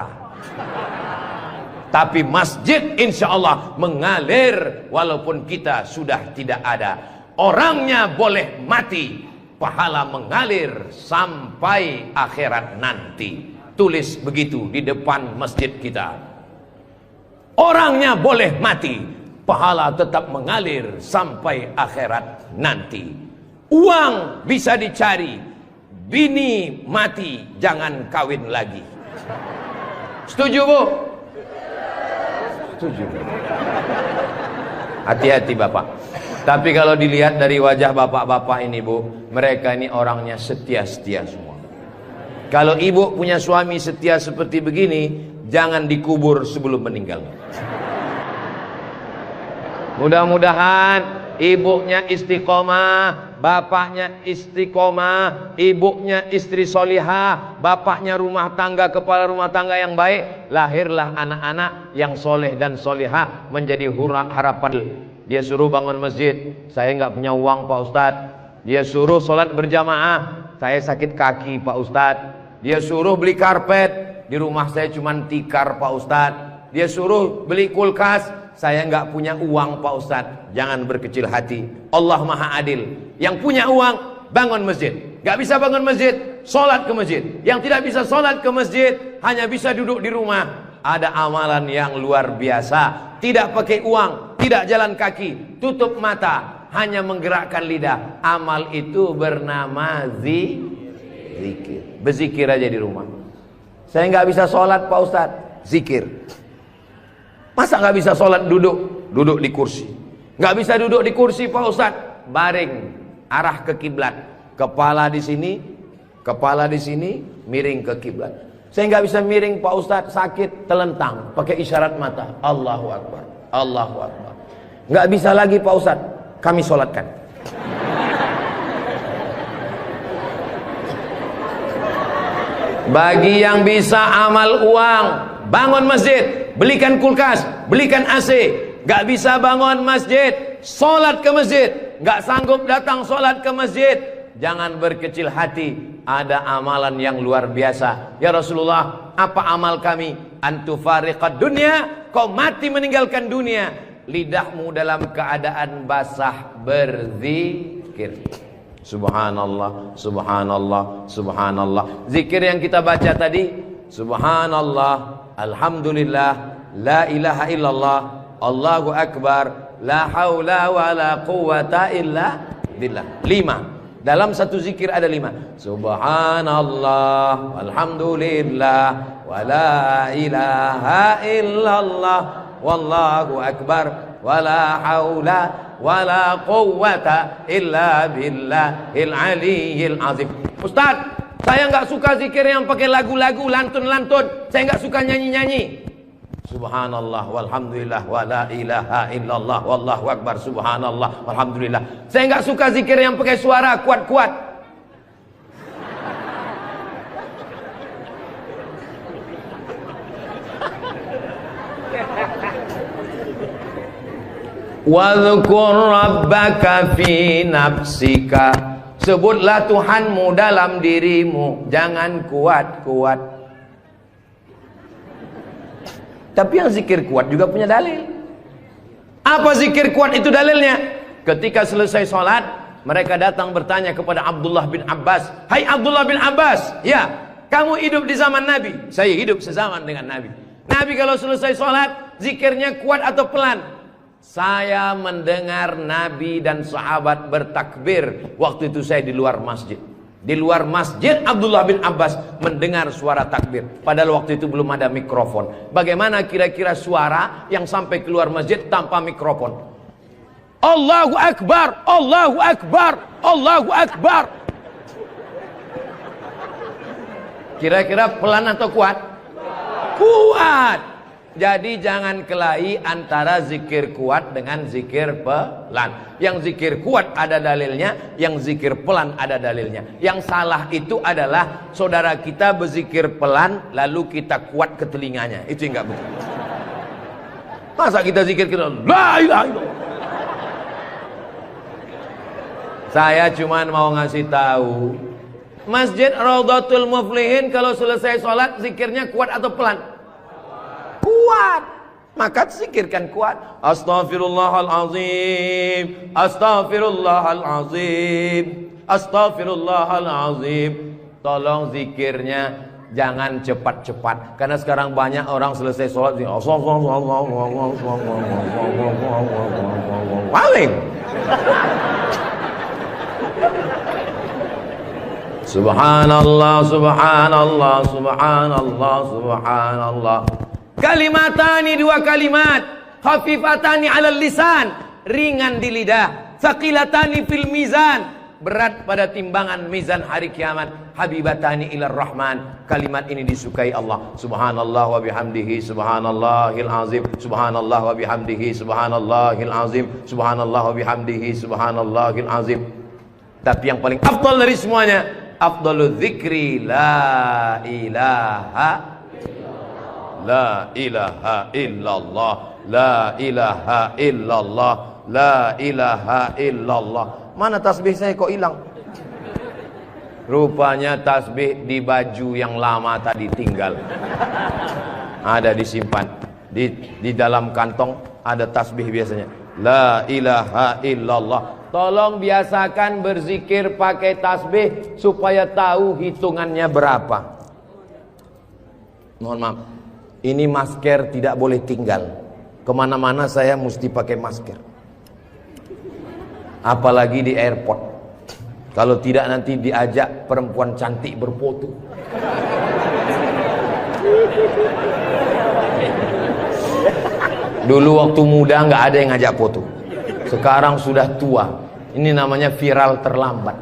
Tapi masjid insya Allah mengalir walaupun kita sudah tidak ada. Orangnya boleh mati, pahala mengalir sampai akhirat nanti. Tulis begitu di depan masjid kita. Orangnya boleh mati, pahala tetap mengalir sampai akhirat nanti. Uang bisa dicari, bini mati jangan kawin lagi. Setuju Bu? Setuju. Hati-hati Bapak. Tapi kalau dilihat dari wajah bapak-bapak ini Bu, mereka ini orangnya setia-setia semua. Kalau ibu punya suami setia seperti begini, jangan dikubur sebelum meninggal. Mudah-mudahan ibunya istiqomah, bapaknya istiqomah, ibunya istri solihah, bapaknya rumah tangga, kepala rumah tangga yang baik. Lahirlah anak-anak yang soleh dan solihah menjadi harapan. Dia suruh bangun masjid, saya nggak punya uang Pak Ustadz. Dia suruh sholat berjamaah, saya sakit kaki Pak Ustadz. Dia suruh beli karpet, di rumah saya cuma tikar Pak Ustadz. Dia suruh beli kulkas, saya nggak punya uang Pak Ustadz. Jangan berkecil hati, Allah Maha Adil. Yang punya uang bangun masjid, nggak bisa bangun masjid, sholat ke masjid. Yang tidak bisa sholat ke masjid, hanya bisa duduk di rumah. Ada amalan yang luar biasa, tidak pakai uang, tidak jalan kaki, tutup mata, hanya menggerakkan lidah. Amal itu bernama zikir. Berzikir aja di rumah. Saya nggak bisa sholat Pak Ustadz, zikir. Masa nggak bisa sholat duduk? Duduk di kursi. Nggak bisa duduk di kursi Pak Ustadz, baring, arah ke kiblat. Kepala di sini, miring ke kiblat. Saya nggak bisa miring Pak Ustadz, sakit, telentang, pakai isyarat mata. Allahu Akbar, Allahu Akbar. Nggak bisa lagi Pak Ustadz, kami sholatkan. Bagi yang bisa amal uang, bangun masjid, belikan kulkas, belikan AC. Nggak bisa bangun masjid, sholat ke masjid. Nggak sanggup datang sholat ke masjid, jangan berkecil hati. Ada amalan yang luar biasa. Ya Rasulullah, apa amal kami? Antufariqad dunya, kau mati meninggalkan dunia, lidahmu dalam keadaan basah berzikir. Subhanallah, subhanallah, subhanallah. Zikir yang kita baca tadi, subhanallah, alhamdulillah, la ilaha illallah, Allahu akbar, la haula wa la quwata illa billah. 5. Dalam satu zikir ada 5. Subhanallah, alhamdulillah, wa la ilaha illallah, wallahu akbar, wa la haula wa la quwwata illa billahil aliyyil azim. Ustaz, saya nggak suka zikir yang pakai lagu-lagu, lantun-lantun. Saya nggak suka nyanyi-nyanyi. Subhanallah walhamdulillah wa la ilaha illallah wallahu akbar, subhanallah walhamdulillah. Saya nggak suka zikir yang pakai suara kuat-kuat. Wadhkur rabbaka fi nafsika. Sebutlah Tuhanmu dalam dirimu, jangan kuat-kuat. Tapi yang zikir kuat juga punya dalil. Apa zikir kuat itu dalilnya? Ketika selesai sholat, mereka datang bertanya kepada Abdullah bin Abbas. Hai Abdullah bin Abbas, ya, kamu hidup di zaman Nabi. Saya hidup sezaman dengan Nabi. Nabi kalau selesai sholat, zikirnya kuat atau pelan? Saya mendengar Nabi dan sahabat bertakbir. Waktu itu saya di luar masjid. Di luar masjid Abdullah bin Abbas mendengar suara takbir. Padahal waktu itu belum ada mikrofon. Bagaimana kira-kira suara yang sampai keluar masjid tanpa mikrofon? Allahu Akbar, Allahu Akbar, Allahu Akbar. Kira-kira pelan atau kuat? Kuat. Jadi jangan kelahi antara zikir kuat dengan zikir pelan. Yang zikir kuat ada dalilnya, yang zikir pelan ada dalilnya. Yang salah itu adalah saudara kita berzikir pelan lalu kita kuat ke telinganya. Itu yang enggak betul. Masa kita zikir kita la ilaha illallah. Saya cuma mau ngasih tahu, Masjid Raudhatul Muflihin kalau selesai sholat zikirnya kuat atau pelan? Kuat. Maka zikirkan kuat. Astaghfirullahalazim, astaghfirullahalazim, astaghfirullahalazim. Tolong zikirnya jangan cepat-cepat. Karena sekarang banyak orang selesai sholat paling. Subhanallah, subhanallah, subhanallah, subhanallah. Kalimatani, dua kalimat, khafifatani 'alal lisan, ringan di lidah, tsaqilatani fil mizan, berat pada timbangan mizan hari kiamat, habibatani ilar rahman. Kalimat ini disukai Allah. Subhanallah wa bihamdihi subhanallahil azim, subhanallah wa bihamdihi subhanallahil azim, subhanallah wa bihamdihi subhanallahil azim. Tapi yang paling afdal dari semuanya, afdalul dzikri la ilaha la ilaha illallah, la ilaha illallah, la ilaha illallah. Mana tasbih saya kok hilang? Rupanya tasbih di baju yang lama tadi tinggal. Ada disimpan di dalam kantong, ada tasbih biasanya. La ilaha illallah. Tolong biasakan berzikir pakai tasbih supaya tahu hitungannya berapa. Mohon maaf, ini masker tidak boleh tinggal. Kemana-mana saya mesti pakai masker. Apalagi di airport. Kalau tidak nanti diajak perempuan cantik berfoto. Dulu waktu muda nggak ada yang ngajak foto. Sekarang sudah tua. Ini namanya viral terlambat.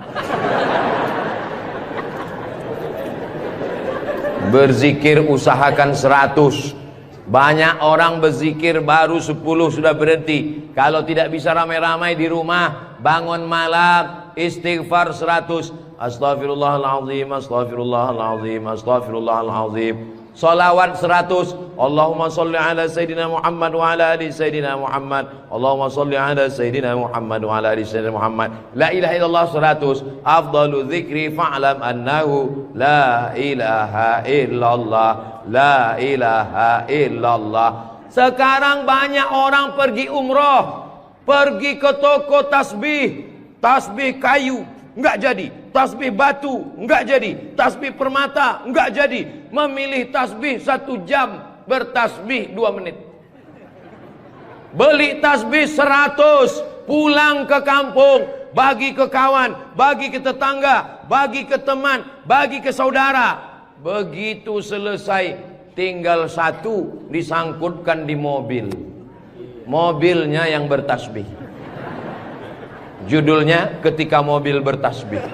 Berzikir usahakan 100. Banyak orang berzikir baru 10 sudah berhenti. Kalau tidak bisa ramai-ramai di rumah, bangun malam istighfar 100. Astaghfirullahalazim, astaghfirullahalazim, astaghfirullahalazim. Salawat 100. Allahumma salli ala Sayyidina Muhammad wa ala ali Sayyidina Muhammad. Allahumma salli ala Sayyidina Muhammad wa ala ali Sayyidina Muhammad. La ilaha illallah 100. Afdalu dzikri fa'lam annahu la ilaha illallah, la ilaha illallah. Sekarang banyak orang pergi umroh, pergi ke toko tasbih, tasbih kayu enggak jadi, tasbih batu enggak jadi, tasbih permata enggak jadi. Memilih tasbih 1 jam, bertasbih 2 menit. Beli tasbih 100, pulang ke kampung, bagi ke kawan, bagi ke tetangga, bagi ke teman, bagi ke saudara. Begitu selesai, tinggal 1 disangkutkan di mobil. Mobilnya yang bertasbih. Judulnya ketika mobil bertasbih.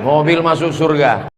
Mobil masuk surga.